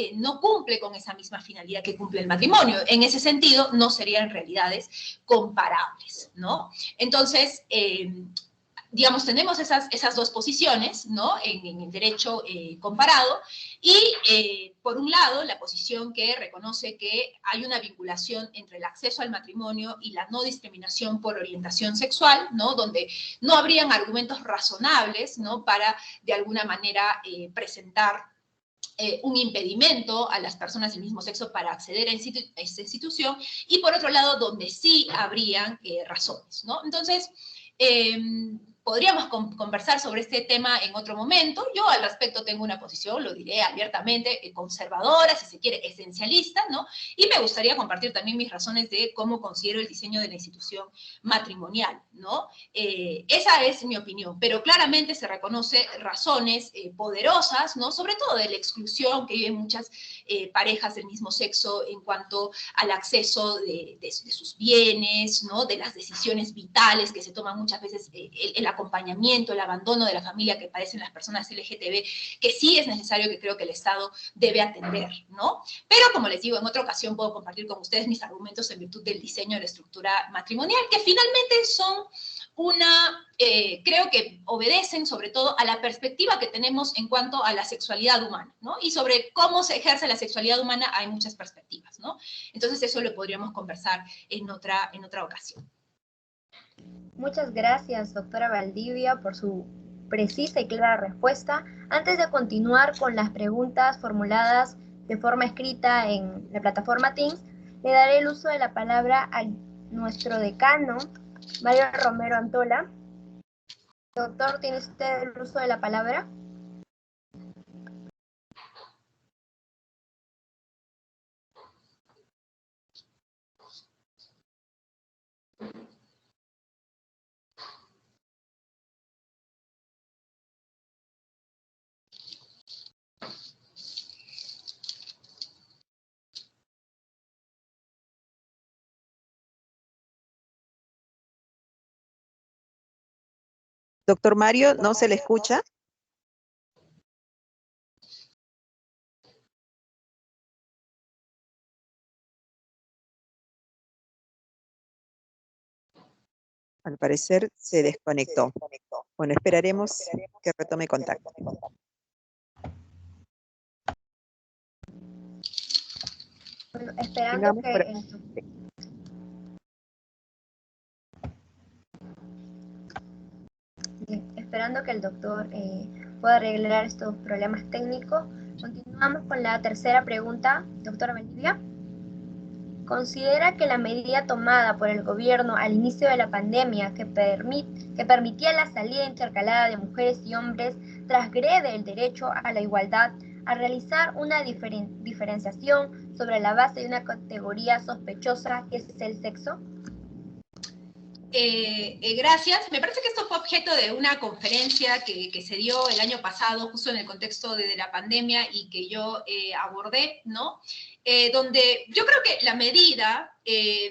Speaker 4: cumple con esa misma finalidad que cumple el matrimonio. En ese sentido, no serían realidades comparables, ¿no? Entonces, digamos, tenemos esas dos posiciones, ¿no?, en el derecho comparado, y por un lado, la posición que reconoce que hay una vinculación entre el acceso al matrimonio y la no discriminación por orientación sexual, ¿no?, donde no habrían argumentos razonables, ¿no?, para, de alguna manera, presentar un impedimento a las personas del mismo sexo para acceder a esta institución, y por otro lado, donde sí habrían razones, ¿no? Entonces, podríamos conversar sobre este tema en otro momento. Yo al respecto tengo una posición, lo diré abiertamente, conservadora, si se quiere, esencialista, ¿no? Y me gustaría compartir también mis razones de cómo considero el diseño de la institución matrimonial, ¿no? Esa es mi opinión, pero claramente se reconoce razones poderosas, ¿no?, sobre todo de la exclusión que viven muchas parejas del mismo sexo en cuanto al acceso de sus bienes, ¿no?, de las decisiones vitales que se toman muchas veces, el acompañamiento, el abandono de la familia que padecen las personas LGTB, que sí es necesario, que creo que el Estado debe atender, ¿no? Pero, como les digo, en otra ocasión puedo compartir con ustedes mis argumentos en virtud del diseño de la estructura matrimonial, que finalmente son creo que obedecen sobre todo a la perspectiva que tenemos en cuanto a la sexualidad humana, ¿no? Y sobre cómo se ejerce la sexualidad humana hay muchas perspectivas, ¿no? Entonces eso lo podríamos conversar en otra ocasión.
Speaker 3: Muchas gracias, doctora Valdivia, por su precisa y clara respuesta. Antes de continuar con las preguntas formuladas de forma escrita en la plataforma Teams, le daré el uso de la palabra a nuestro decano, Mario Romero Antola. Doctor, ¿tiene usted el uso de la palabra?
Speaker 1: Doctor Mario, ¿no se le escucha? Al parecer se desconectó. Bueno, esperaremos que retome contacto.
Speaker 3: Bueno, esperando que el doctor pueda arreglar estos problemas técnicos, continuamos con la tercera pregunta. Doctora Valdivia, ¿considera que la medida tomada por el gobierno al inicio de la pandemia que permitía la salida intercalada de mujeres y hombres transgrede el derecho a la igualdad al realizar una diferenciación sobre la base de una categoría sospechosa que es el sexo?
Speaker 4: Gracias. Me parece que esto fue objeto de una conferencia que se dio el año pasado, justo en el contexto de la pandemia, y que yo abordé, ¿no? Donde yo creo que la medida,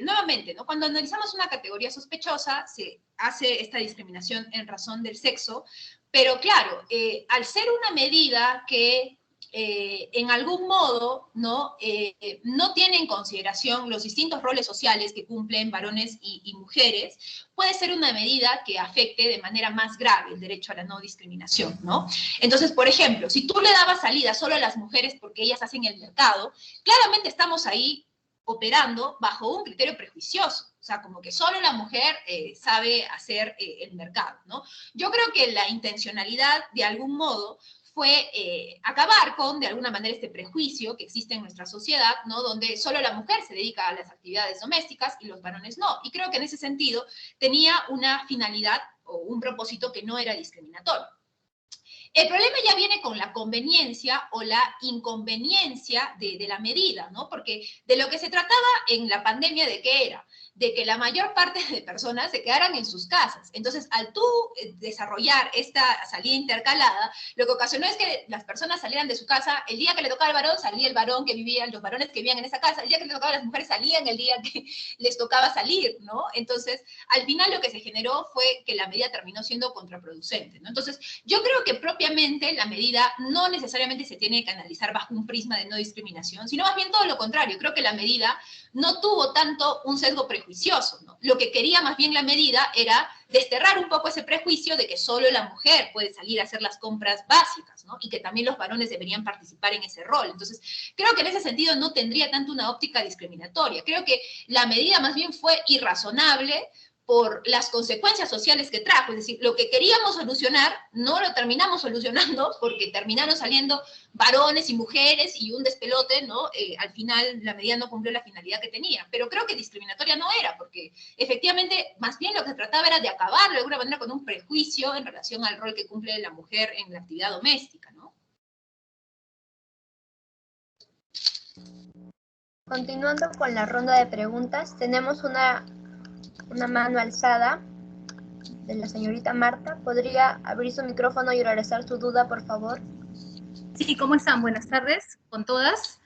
Speaker 4: nuevamente, ¿no? Cuando analizamos una categoría sospechosa, se hace esta discriminación en razón del sexo, pero claro, al ser una medida que en algún modo no tiene en consideración los distintos roles sociales que cumplen varones y mujeres, puede ser una medida que afecte de manera más grave el derecho a la no discriminación, ¿no? Entonces, por ejemplo, si tú le dabas salida solo a las mujeres porque ellas hacen el mercado, claramente estamos ahí operando bajo un criterio prejuicioso, o sea, como que solo la mujer sabe hacer el mercado, ¿no? Yo creo que la intencionalidad, de algún modo, fue acabar con, de alguna manera, este prejuicio que existe en nuestra sociedad, ¿no? Donde solo la mujer se dedica a las actividades domésticas y los varones no. Y creo que en ese sentido tenía una finalidad o un propósito que no era discriminatorio. El problema ya viene con la conveniencia o la inconveniencia de la medida, ¿no? Porque de lo que se trataba en la pandemia, ¿de qué era? De que la mayor parte de personas se quedaran en sus casas. Entonces, al tú desarrollar esta salida intercalada, lo que ocasionó es que las personas salieran de su casa, el día que le tocaba al varón, salía el varón que vivía, los varones que vivían en esa casa, el día que le tocaba a las mujeres, salían el día que les tocaba salir, ¿no? Entonces, al final lo que se generó fue que la medida terminó siendo contraproducente, ¿no? Entonces, yo creo que propiamente la medida no necesariamente se tiene que analizar bajo un prisma de no discriminación, sino más bien todo lo contrario. Creo que la medida no tuvo tanto un sesgo prejuicioso, ¿no? Lo que quería más bien la medida era desterrar un poco ese prejuicio de que solo la mujer puede salir a hacer las compras básicas, ¿no? Y que también los varones deberían participar en ese rol. Entonces, creo que en ese sentido no tendría tanto una óptica discriminatoria. Creo que la medida más bien fue irrazonable por las consecuencias sociales que trajo. Es decir, lo que queríamos solucionar no lo terminamos solucionando porque terminaron saliendo varones y mujeres y un despelote, ¿no? Al final la medida no cumplió la finalidad que tenía. Pero creo que discriminatoria no era, porque efectivamente más bien lo que se trataba era de acabar de alguna manera con un prejuicio en relación al rol que cumple la mujer en la actividad doméstica, ¿no?
Speaker 3: Continuando con la ronda de preguntas, tenemos una mano alzada de la señorita Marta. ¿Podría abrir su micrófono y regresar su duda, por favor?
Speaker 5: Sí, ¿cómo están? Buenas tardes con todas.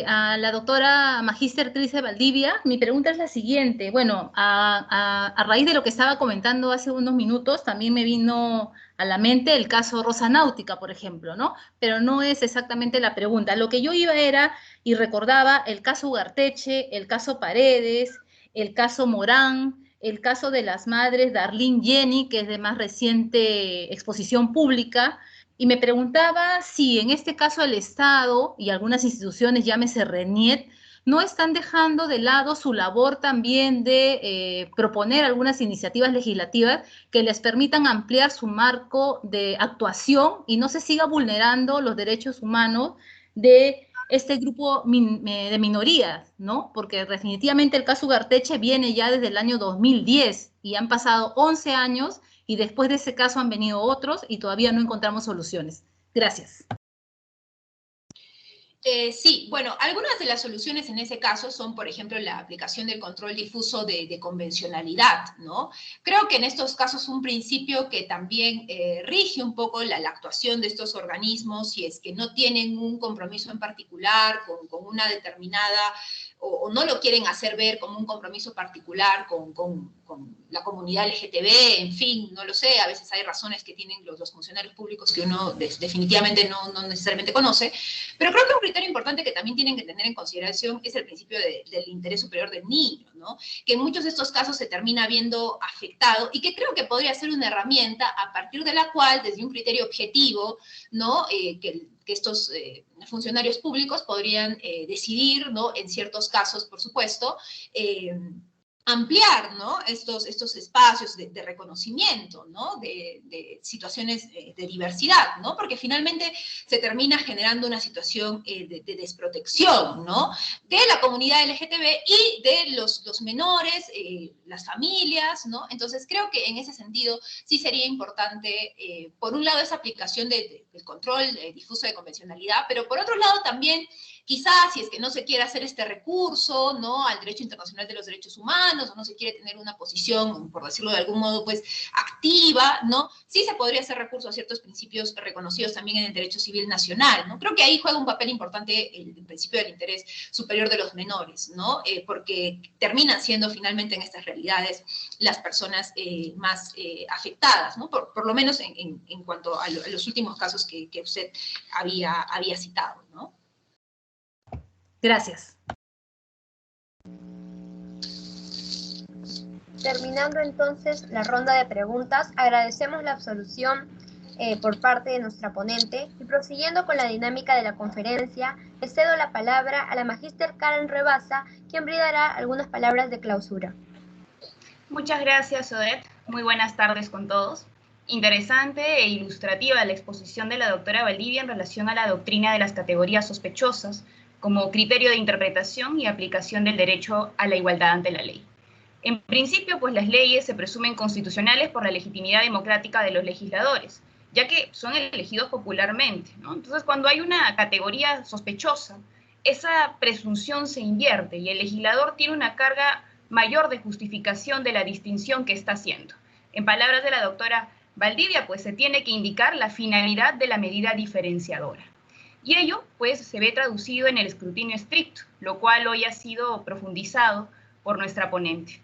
Speaker 5: A la doctora Magíster Trilce Valdivia, mi pregunta es la siguiente. Bueno, a raíz de lo que estaba comentando hace unos minutos, también me vino a la mente el caso Rosa Náutica, por ejemplo, ¿no? Pero no es exactamente la pregunta. Lo que yo iba era, y recordaba, el caso Ugarteche, el caso Paredes, el caso Morán, el caso de las madres Darlene Jenny, que es de más reciente exposición pública, y me preguntaba si en este caso el Estado y algunas instituciones, llámese RENIET, no están dejando de lado su labor también de proponer algunas iniciativas legislativas que les permitan ampliar su marco de actuación y no se siga vulnerando los derechos humanos de este grupo de minorías, ¿no? Porque definitivamente el caso Ugarteche viene ya desde el año 2010 y han pasado 11 años y después de ese caso han venido otros y todavía no encontramos soluciones. Gracias.
Speaker 4: Sí, bueno, algunas de las soluciones en ese caso son, por ejemplo, la aplicación del control difuso de convencionalidad, ¿no? Creo que en estos casos un principio que también rige un poco la actuación de estos organismos, si es que no tienen un compromiso en particular con una determinada, o no lo quieren hacer ver como un compromiso particular con la comunidad LGTB, en fin, no lo sé, a veces hay razones que tienen los funcionarios públicos que uno definitivamente no necesariamente conoce, pero creo que un criterio importante que también tienen que tener en consideración es el principio del interés superior del niño, ¿no? Que en muchos de estos casos se termina viendo afectado y que creo que podría ser una herramienta a partir de la cual, desde un criterio objetivo, ¿no? Que estos funcionarios públicos podrían decidir, ¿no? En ciertos casos, por supuesto, ampliar, ¿no? estos espacios de reconocimiento, ¿no? De situaciones de diversidad, ¿no? Porque finalmente se termina generando una situación de desprotección, ¿no? De la comunidad LGTB y de los menores, las familias, ¿no? Entonces creo que en ese sentido sí sería importante, por un lado, esa aplicación del control difuso de convencionalidad, pero por otro lado también, quizás, si es que no se quiere hacer este recurso, ¿no? Al derecho internacional de los derechos humanos, o no se quiere tener una posición, por decirlo de algún modo, pues, activa, ¿no? Sí se podría hacer recurso a ciertos principios reconocidos también en el derecho civil nacional, ¿no? Creo que ahí juega un papel importante el principio del interés superior de los menores, ¿no? Porque terminan siendo finalmente en estas realidades las personas más afectadas, ¿no? Por lo menos en cuanto a los últimos casos que usted había citado, ¿no?
Speaker 5: Gracias.
Speaker 3: Terminando entonces la ronda de preguntas, agradecemos la absolución por parte de nuestra ponente y prosiguiendo con la dinámica de la conferencia, le cedo la palabra a la magíster Karen Rebasa, quien brindará algunas palabras de clausura.
Speaker 6: Muchas gracias, Odette. Muy buenas tardes con todos. Interesante e ilustrativa la exposición de la doctora Valdivia en relación a la doctrina de las categorías sospechosas como criterio de interpretación y aplicación del derecho a la igualdad ante la ley. En principio, pues las leyes se presumen constitucionales por la legitimidad democrática de los legisladores, ya que son elegidos popularmente, ¿no? Entonces, cuando hay una categoría sospechosa, esa presunción se invierte y el legislador tiene una carga mayor de justificación de la distinción que está haciendo. En palabras de la doctora Valdivia, pues se tiene que indicar la finalidad de la medida diferenciadora. Y ello, pues, se ve traducido en el escrutinio estricto, lo cual hoy ha sido profundizado por nuestra ponente.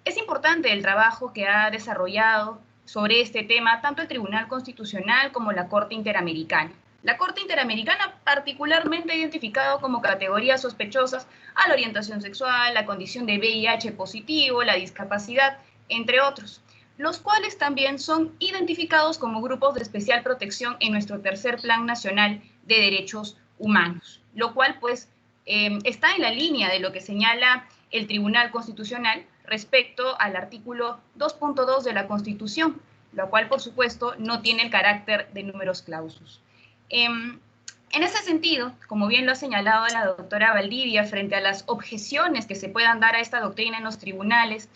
Speaker 6: Es importante el trabajo que ha desarrollado sobre este tema tanto el Tribunal Constitucional como la Corte Interamericana. La Corte Interamericana particularmente ha identificado como categorías sospechosas a la orientación sexual, la condición de VIH positivo, la discapacidad, entre otros, los cuales también son identificados como grupos de especial protección en nuestro tercer Plan Nacional de Derechos Humanos, lo cual pues está en la línea de lo que señala el Tribunal Constitucional respecto al artículo 2.2 de la Constitución, lo cual por supuesto no tiene el carácter de numerus clausus. En ese sentido, como bien lo ha señalado la doctora Valdivia, frente a las objeciones que se puedan dar a esta doctrina en los tribunales,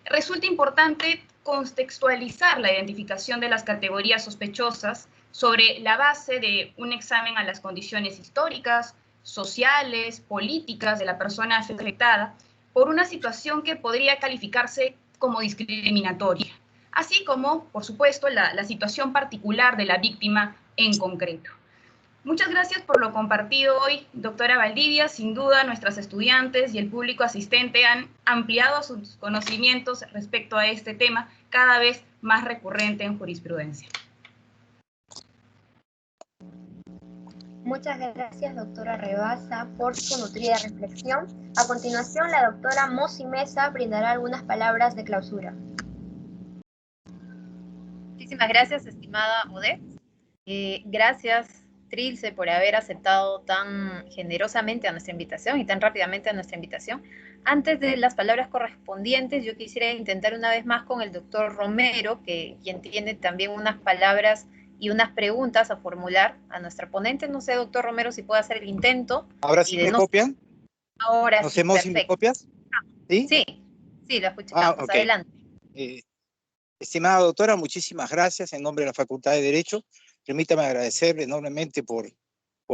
Speaker 6: resulta importante contextualizar la identificación de las categorías sospechosas sobre la base de un examen a las condiciones históricas, sociales, políticas de la persona afectada por una situación que podría calificarse como discriminatoria, así como, por supuesto, la situación particular de la víctima en concreto. Muchas gracias por lo compartido hoy, doctora Valdivia. Sin duda, nuestras estudiantes y el público asistente han ampliado sus conocimientos respecto a este tema, cada vez más recurrente en jurisprudencia.
Speaker 3: Muchas gracias, doctora Rebasa, por su nutrida reflexión. A continuación, la doctora Mosi Mesa brindará algunas palabras de clausura.
Speaker 7: Muchísimas gracias, estimada Odette. Gracias, Trilce, por haber aceptado tan generosamente a nuestra invitación y tan rápidamente a nuestra invitación. Antes de las palabras correspondientes, yo quisiera intentar una vez más con el doctor Romero, quien tiene también unas palabras y unas preguntas a formular a nuestra ponente. No sé, doctor Romero, si puede hacer el intento.
Speaker 8: ¿Ahora sí me copian?
Speaker 7: Ahora
Speaker 8: ¿Nos
Speaker 7: sí,
Speaker 8: hemos
Speaker 7: perfecto.
Speaker 8: ¿Me copias? ¿Sí?
Speaker 7: Sí, lo escuchamos.
Speaker 8: Ok.
Speaker 7: Adelante.
Speaker 8: Estimada doctora, muchísimas gracias en nombre de la Facultad de Derecho. Permítame agradecerle enormemente por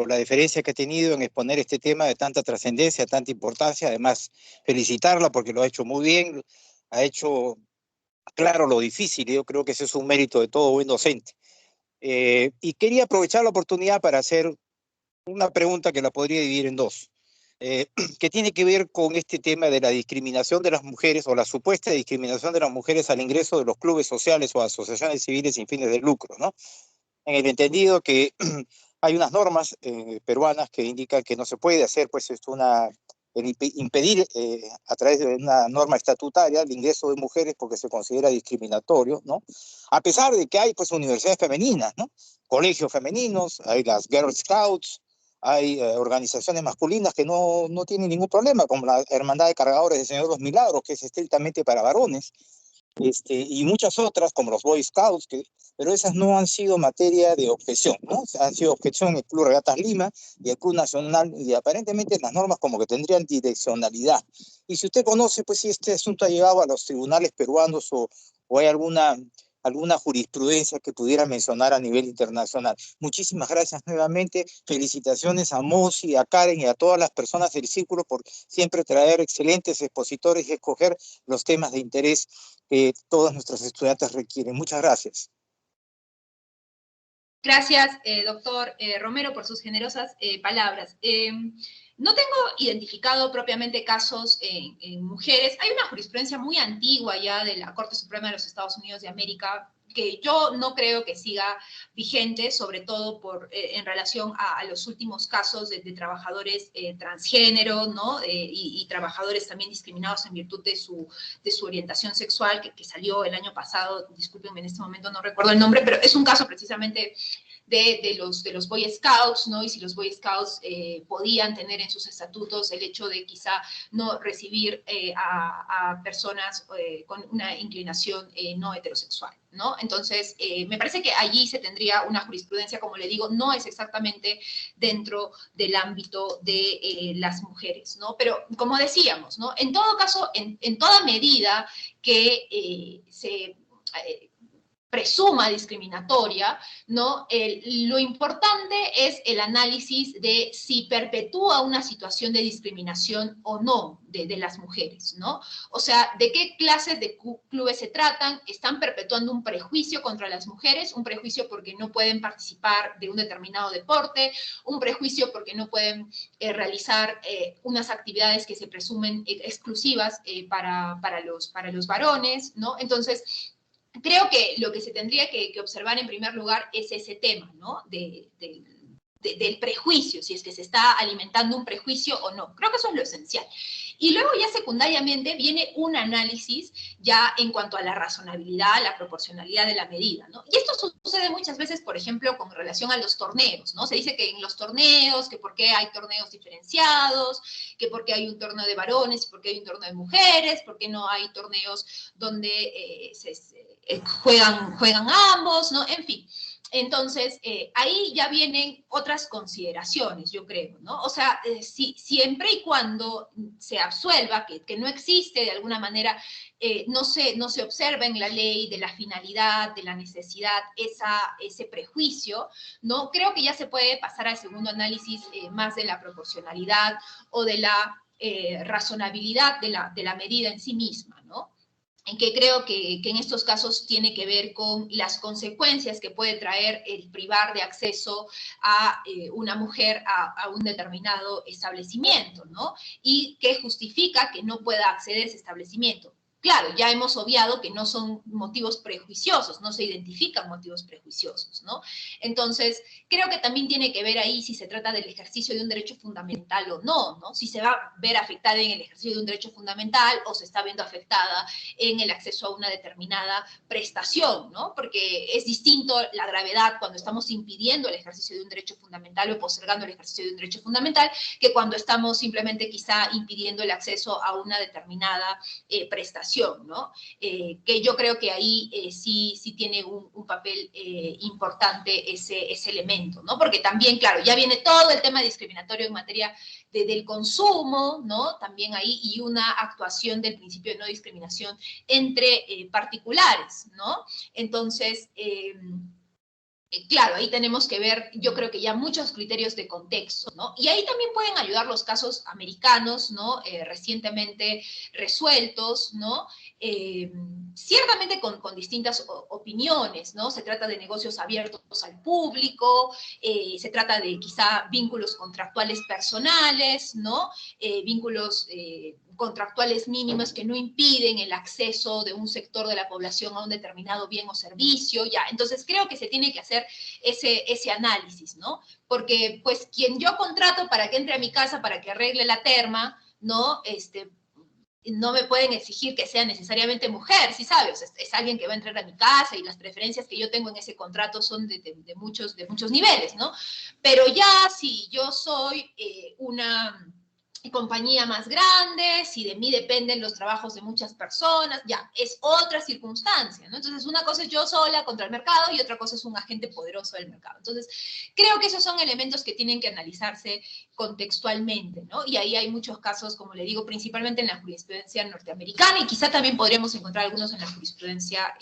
Speaker 8: la deferencia que ha tenido en exponer este tema de tanta trascendencia, tanta importancia. Además, felicitarla porque lo ha hecho muy bien, ha hecho claro lo difícil, y yo creo que ese es un mérito de todo buen docente. Y quería aprovechar la oportunidad para hacer una pregunta que la podría dividir en dos, que tiene que ver con este tema de la discriminación de las mujeres o la supuesta discriminación de las mujeres al ingreso de los clubes sociales o asociaciones civiles sin fines de lucro, ¿no? En el entendido que hay unas normas peruanas que indican que no se puede hacer, pues, impedir a través de una norma estatutaria el ingreso de mujeres porque se considera discriminatorio, ¿no? A pesar de que hay, pues, universidades femeninas, ¿no? Colegios femeninos, hay las Girl Scouts, hay organizaciones masculinas que no tienen ningún problema, como la Hermandad de Cargadores del Señor de los Milagros, que es estrictamente para varones, y muchas otras, como los Boy Scouts, pero esas no han sido materia de objeción, ¿no? Han sido objeción el Club Regatas Lima y el Club Nacional, y aparentemente las normas como que tendrían direccionalidad. Y si usted conoce, pues, si este asunto ha llegado a los tribunales peruanos o hay alguna jurisprudencia que pudiera mencionar a nivel internacional. Muchísimas gracias nuevamente. Felicitaciones a Mosi, a Karen y a todas las personas del círculo por siempre traer excelentes expositores y escoger los temas de interés que todos nuestros estudiantes requieren. Muchas gracias.
Speaker 4: Gracias, doctor Romero, por sus generosas palabras. No tengo identificado propiamente casos en mujeres. Hay una jurisprudencia muy antigua ya de la Corte Suprema de los Estados Unidos de América que yo no creo que siga vigente, sobre todo en relación a los últimos casos de trabajadores transgénero, ¿no? Y trabajadores también discriminados en virtud de su orientación sexual, que salió el año pasado. Discúlpenme, en este momento no recuerdo el nombre, pero es un caso precisamente de los Boy Scouts, ¿no? Y si los Boy Scouts podían tener en sus estatutos el hecho de quizá no recibir a personas con una inclinación no heterosexual, ¿no? Entonces, me parece que allí se tendría una jurisprudencia, como le digo, no es exactamente dentro del ámbito de las mujeres, ¿no? Pero, como decíamos, ¿no? En todo caso, en toda medida que se presuma discriminatoria, ¿no? Lo importante es el análisis de si perpetúa una situación de discriminación o no de las mujeres, ¿no? O sea, ¿de qué clases de clubes se tratan? ¿Están perpetuando un prejuicio contra las mujeres? Un prejuicio porque no pueden participar de un determinado deporte, un prejuicio porque no pueden realizar unas actividades que se presumen exclusivas para los varones, ¿no? Entonces, creo que lo que se tendría que observar en primer lugar es ese tema, ¿no? Del prejuicio, si es que se está alimentando un prejuicio o no. Creo que eso es lo esencial. Y luego ya secundariamente viene un análisis ya en cuanto a la razonabilidad, la proporcionalidad de la medida, ¿no? Y esto sucede muchas veces, por ejemplo, con relación a los torneos, ¿no? Se dice que en los torneos, que por qué hay torneos diferenciados, que por qué hay un torneo de varones, por qué hay un torneo de mujeres, por qué no hay torneos donde juegan ambos, ¿no? En fin. Entonces, ahí ya vienen otras consideraciones, yo creo, ¿no? O sea, siempre y cuando se absuelva, que no existe de alguna manera, no se observa en la ley de la finalidad, de la necesidad, ese prejuicio, ¿no? Creo que ya se puede pasar al segundo análisis más de la proporcionalidad o de la razonabilidad de la medida en sí misma, ¿no? En que creo que en estos casos tiene que ver con las consecuencias que puede traer el privar de acceso a una mujer a un determinado establecimiento, ¿no? Y que justifica que no pueda acceder a ese establecimiento. claro, ya hemos obviado que no son motivos prejuiciosos, no se identifican motivos prejuiciosos, ¿no? Entonces, creo que también tiene que ver ahí si se trata del ejercicio de un derecho fundamental o no, ¿no? Si se va a ver afectada en el ejercicio de un derecho fundamental o se está viendo afectada en el acceso a una determinada prestación, ¿no? Porque es distinto la gravedad cuando estamos impidiendo el ejercicio de un derecho fundamental o postergando el ejercicio de un derecho fundamental que cuando estamos simplemente quizá impidiendo el acceso a una determinada prestación, ¿no? Que yo creo que ahí sí tiene un papel importante ese elemento, ¿no? Porque también, claro, ya viene todo el tema discriminatorio en materia del consumo, ¿no? También ahí, y una actuación del principio de no discriminación entre particulares, ¿no? Entonces, claro, ahí tenemos que ver, yo creo que ya muchos criterios de contexto, ¿no? Y ahí también pueden ayudar los casos americanos, ¿no? Recientemente resueltos, ¿no? Ciertamente con distintas opiniones, ¿no? Se trata de negocios abiertos al público, se trata de quizá vínculos contractuales personales, ¿no? Vínculos contractuales mínimos que no impiden el acceso de un sector de la población a un determinado bien o servicio, ya. Entonces creo que se tiene que hacer ese análisis, ¿no? Porque pues quien yo contrato para que entre a mi casa para que arregle la terma, ¿no? No me pueden exigir que sea necesariamente mujer, ¿sí sabes? Es alguien que va a entrar a mi casa y las preferencias que yo tengo en ese contrato son de muchos niveles, ¿no? Pero ya si yo soy una compañía más grande, si de mí dependen los trabajos de muchas personas, ya, es otra circunstancia, ¿no? Entonces, una cosa es yo sola contra el mercado y otra cosa es un agente poderoso del mercado. Entonces, creo que esos son elementos que tienen que analizarse contextualmente, ¿no? Y ahí hay muchos casos, como le digo, principalmente en la jurisprudencia norteamericana y quizá también podríamos encontrar algunos en la jurisprudencia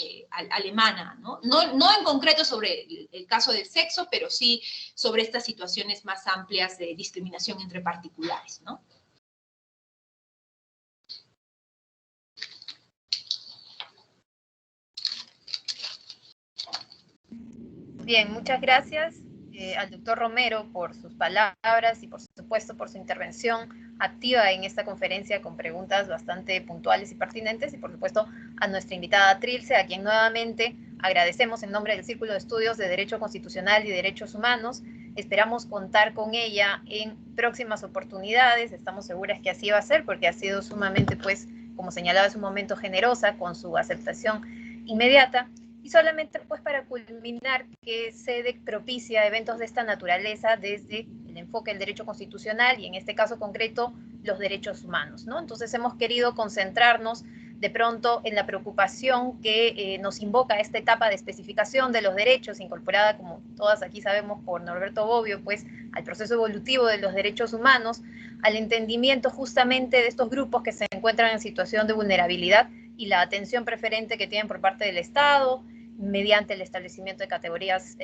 Speaker 4: alemana, ¿no? No en concreto sobre el caso del sexo, pero sí sobre estas situaciones más amplias de discriminación entre particulares, ¿no?
Speaker 7: Bien, muchas gracias al doctor Romero por sus palabras y por supuesto por su intervención activa en esta conferencia con preguntas bastante puntuales y pertinentes, y por supuesto a nuestra invitada Trilce, a quien nuevamente agradecemos en nombre del Círculo de Estudios de Derecho Constitucional y Derechos Humanos. Esperamos contar con ella en próximas oportunidades, estamos seguras que así va a ser, porque ha sido sumamente, pues, como señalaba hace un momento, generosa con su aceptación inmediata. Y solamente pues para culminar, que SEDEC propicia eventos de esta naturaleza desde el enfoque del derecho constitucional y en este caso concreto los derechos humanos, ¿no? Entonces hemos querido concentrarnos de pronto en la preocupación que nos invoca esta etapa de especificación de los derechos, incorporada, como todas aquí sabemos, por Norberto Bobbio, pues al proceso evolutivo de los derechos humanos, al entendimiento justamente de estos grupos que se encuentran en situación de vulnerabilidad y la atención preferente que tienen por parte del Estado, mediante el establecimiento de categorías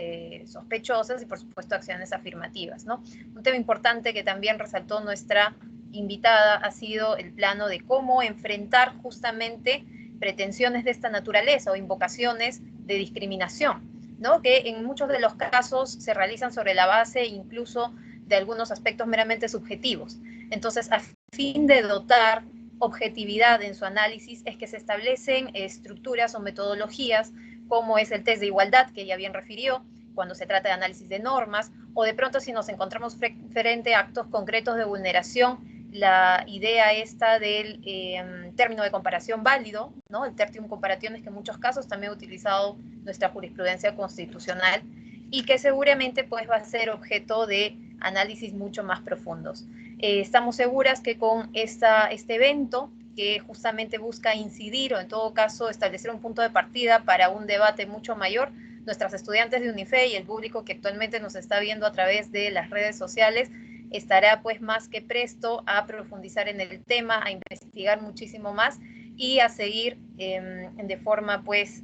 Speaker 7: sospechosas y, por supuesto, acciones afirmativas, ¿no? Un tema importante que también resaltó nuestra invitada ha sido el plano de cómo enfrentar justamente pretensiones de esta naturaleza o invocaciones de discriminación, ¿no? Que en muchos de los casos se realizan sobre la base incluso de algunos aspectos meramente subjetivos. Entonces, a fin de dotar objetividad en su análisis, es que se establecen estructuras o metodologías como es el test de igualdad, que ella bien refirió, cuando se trata de análisis de normas, o de pronto si nos encontramos frente a actos concretos de vulneración, la idea esta del término de comparación válido, ¿no? El tertium comparationis, que en muchos casos también ha utilizado nuestra jurisprudencia constitucional y que seguramente pues va a ser objeto de análisis mucho más profundos. Estamos seguras que con este evento, que justamente busca incidir o en todo caso establecer un punto de partida para un debate mucho mayor, nuestras estudiantes de UNIFE y el público que actualmente nos está viendo a través de las redes sociales estará pues más que presto a profundizar en el tema, a investigar muchísimo más y a seguir de forma pues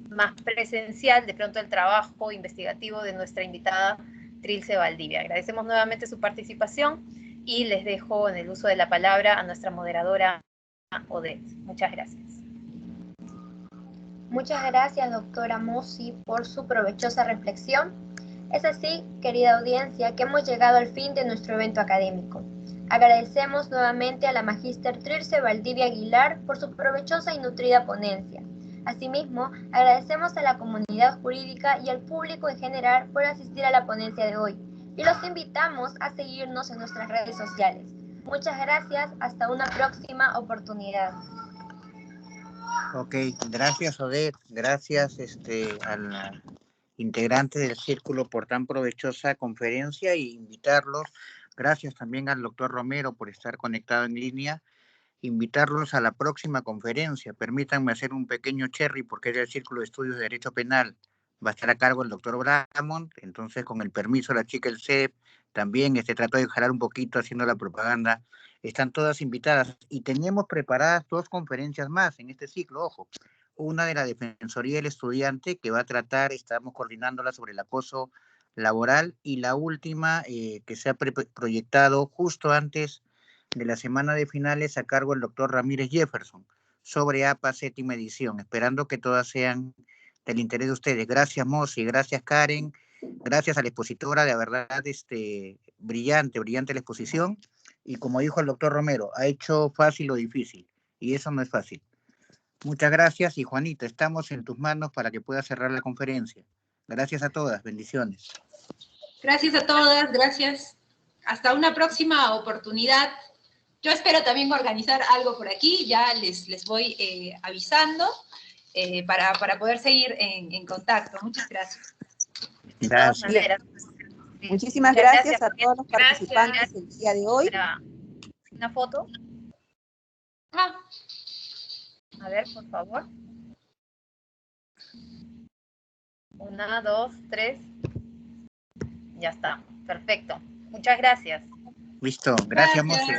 Speaker 7: más presencial de pronto el trabajo investigativo de nuestra invitada Trilce Valdivia. Agradecemos nuevamente su participación y les dejo en el uso de la palabra a nuestra moderadora Odette. Muchas gracias.
Speaker 3: Muchas gracias, doctora Mossi, por su provechosa reflexión. Es así, querida audiencia, que hemos llegado al fin de nuestro evento académico. Agradecemos nuevamente a la magíster Trilce Valdivia Aguilar por su provechosa y nutrida ponencia. Asimismo, agradecemos a la comunidad jurídica y al público en general por asistir a la ponencia de hoy y los invitamos a seguirnos en nuestras redes sociales. Muchas gracias, hasta una próxima oportunidad.
Speaker 2: Ok, gracias Odette, gracias a la integrante del círculo por tan provechosa conferencia y invitarlos, gracias también al doctor Romero por estar conectado en línea, invitarlos a la próxima conferencia. Permítanme hacer un pequeño cherry porque es del Círculo de Estudios de Derecho Penal. Va a estar a cargo el doctor Bramont, entonces con el permiso de la chica del CEP, también trató de jalar un poquito haciendo la propaganda. Están todas invitadas y tenemos preparadas 2 conferencias más en este ciclo, ojo. Una de la Defensoría del Estudiante que va a tratar, estamos coordinándola sobre el acoso laboral, y la última que se ha proyectado justo antes de la semana de finales a cargo del doctor Ramírez Jefferson sobre APA 7ª edición, esperando que todas sean del interés de ustedes. Gracias Mosi, gracias Karen, gracias a la expositora, de verdad brillante la exposición, y como dijo el doctor Romero, ha hecho fácil lo difícil, y eso no es fácil. Muchas gracias, y Juanita, estamos en tus manos para que puedas cerrar la conferencia. Gracias a todas, bendiciones.
Speaker 4: Gracias a todas, gracias. Hasta una próxima oportunidad. Yo espero también organizar algo por aquí, ya les voy avisando para poder seguir en contacto. Muchas gracias.
Speaker 7: De todas
Speaker 2: Gracias.
Speaker 7: maneras.
Speaker 1: Muchísimas gracias a todos los participantes el día de hoy.
Speaker 7: Una foto. A ver, por favor. 1, 2, 3. Ya está. Perfecto. Muchas gracias.
Speaker 2: Listo. Gracias, Mosi.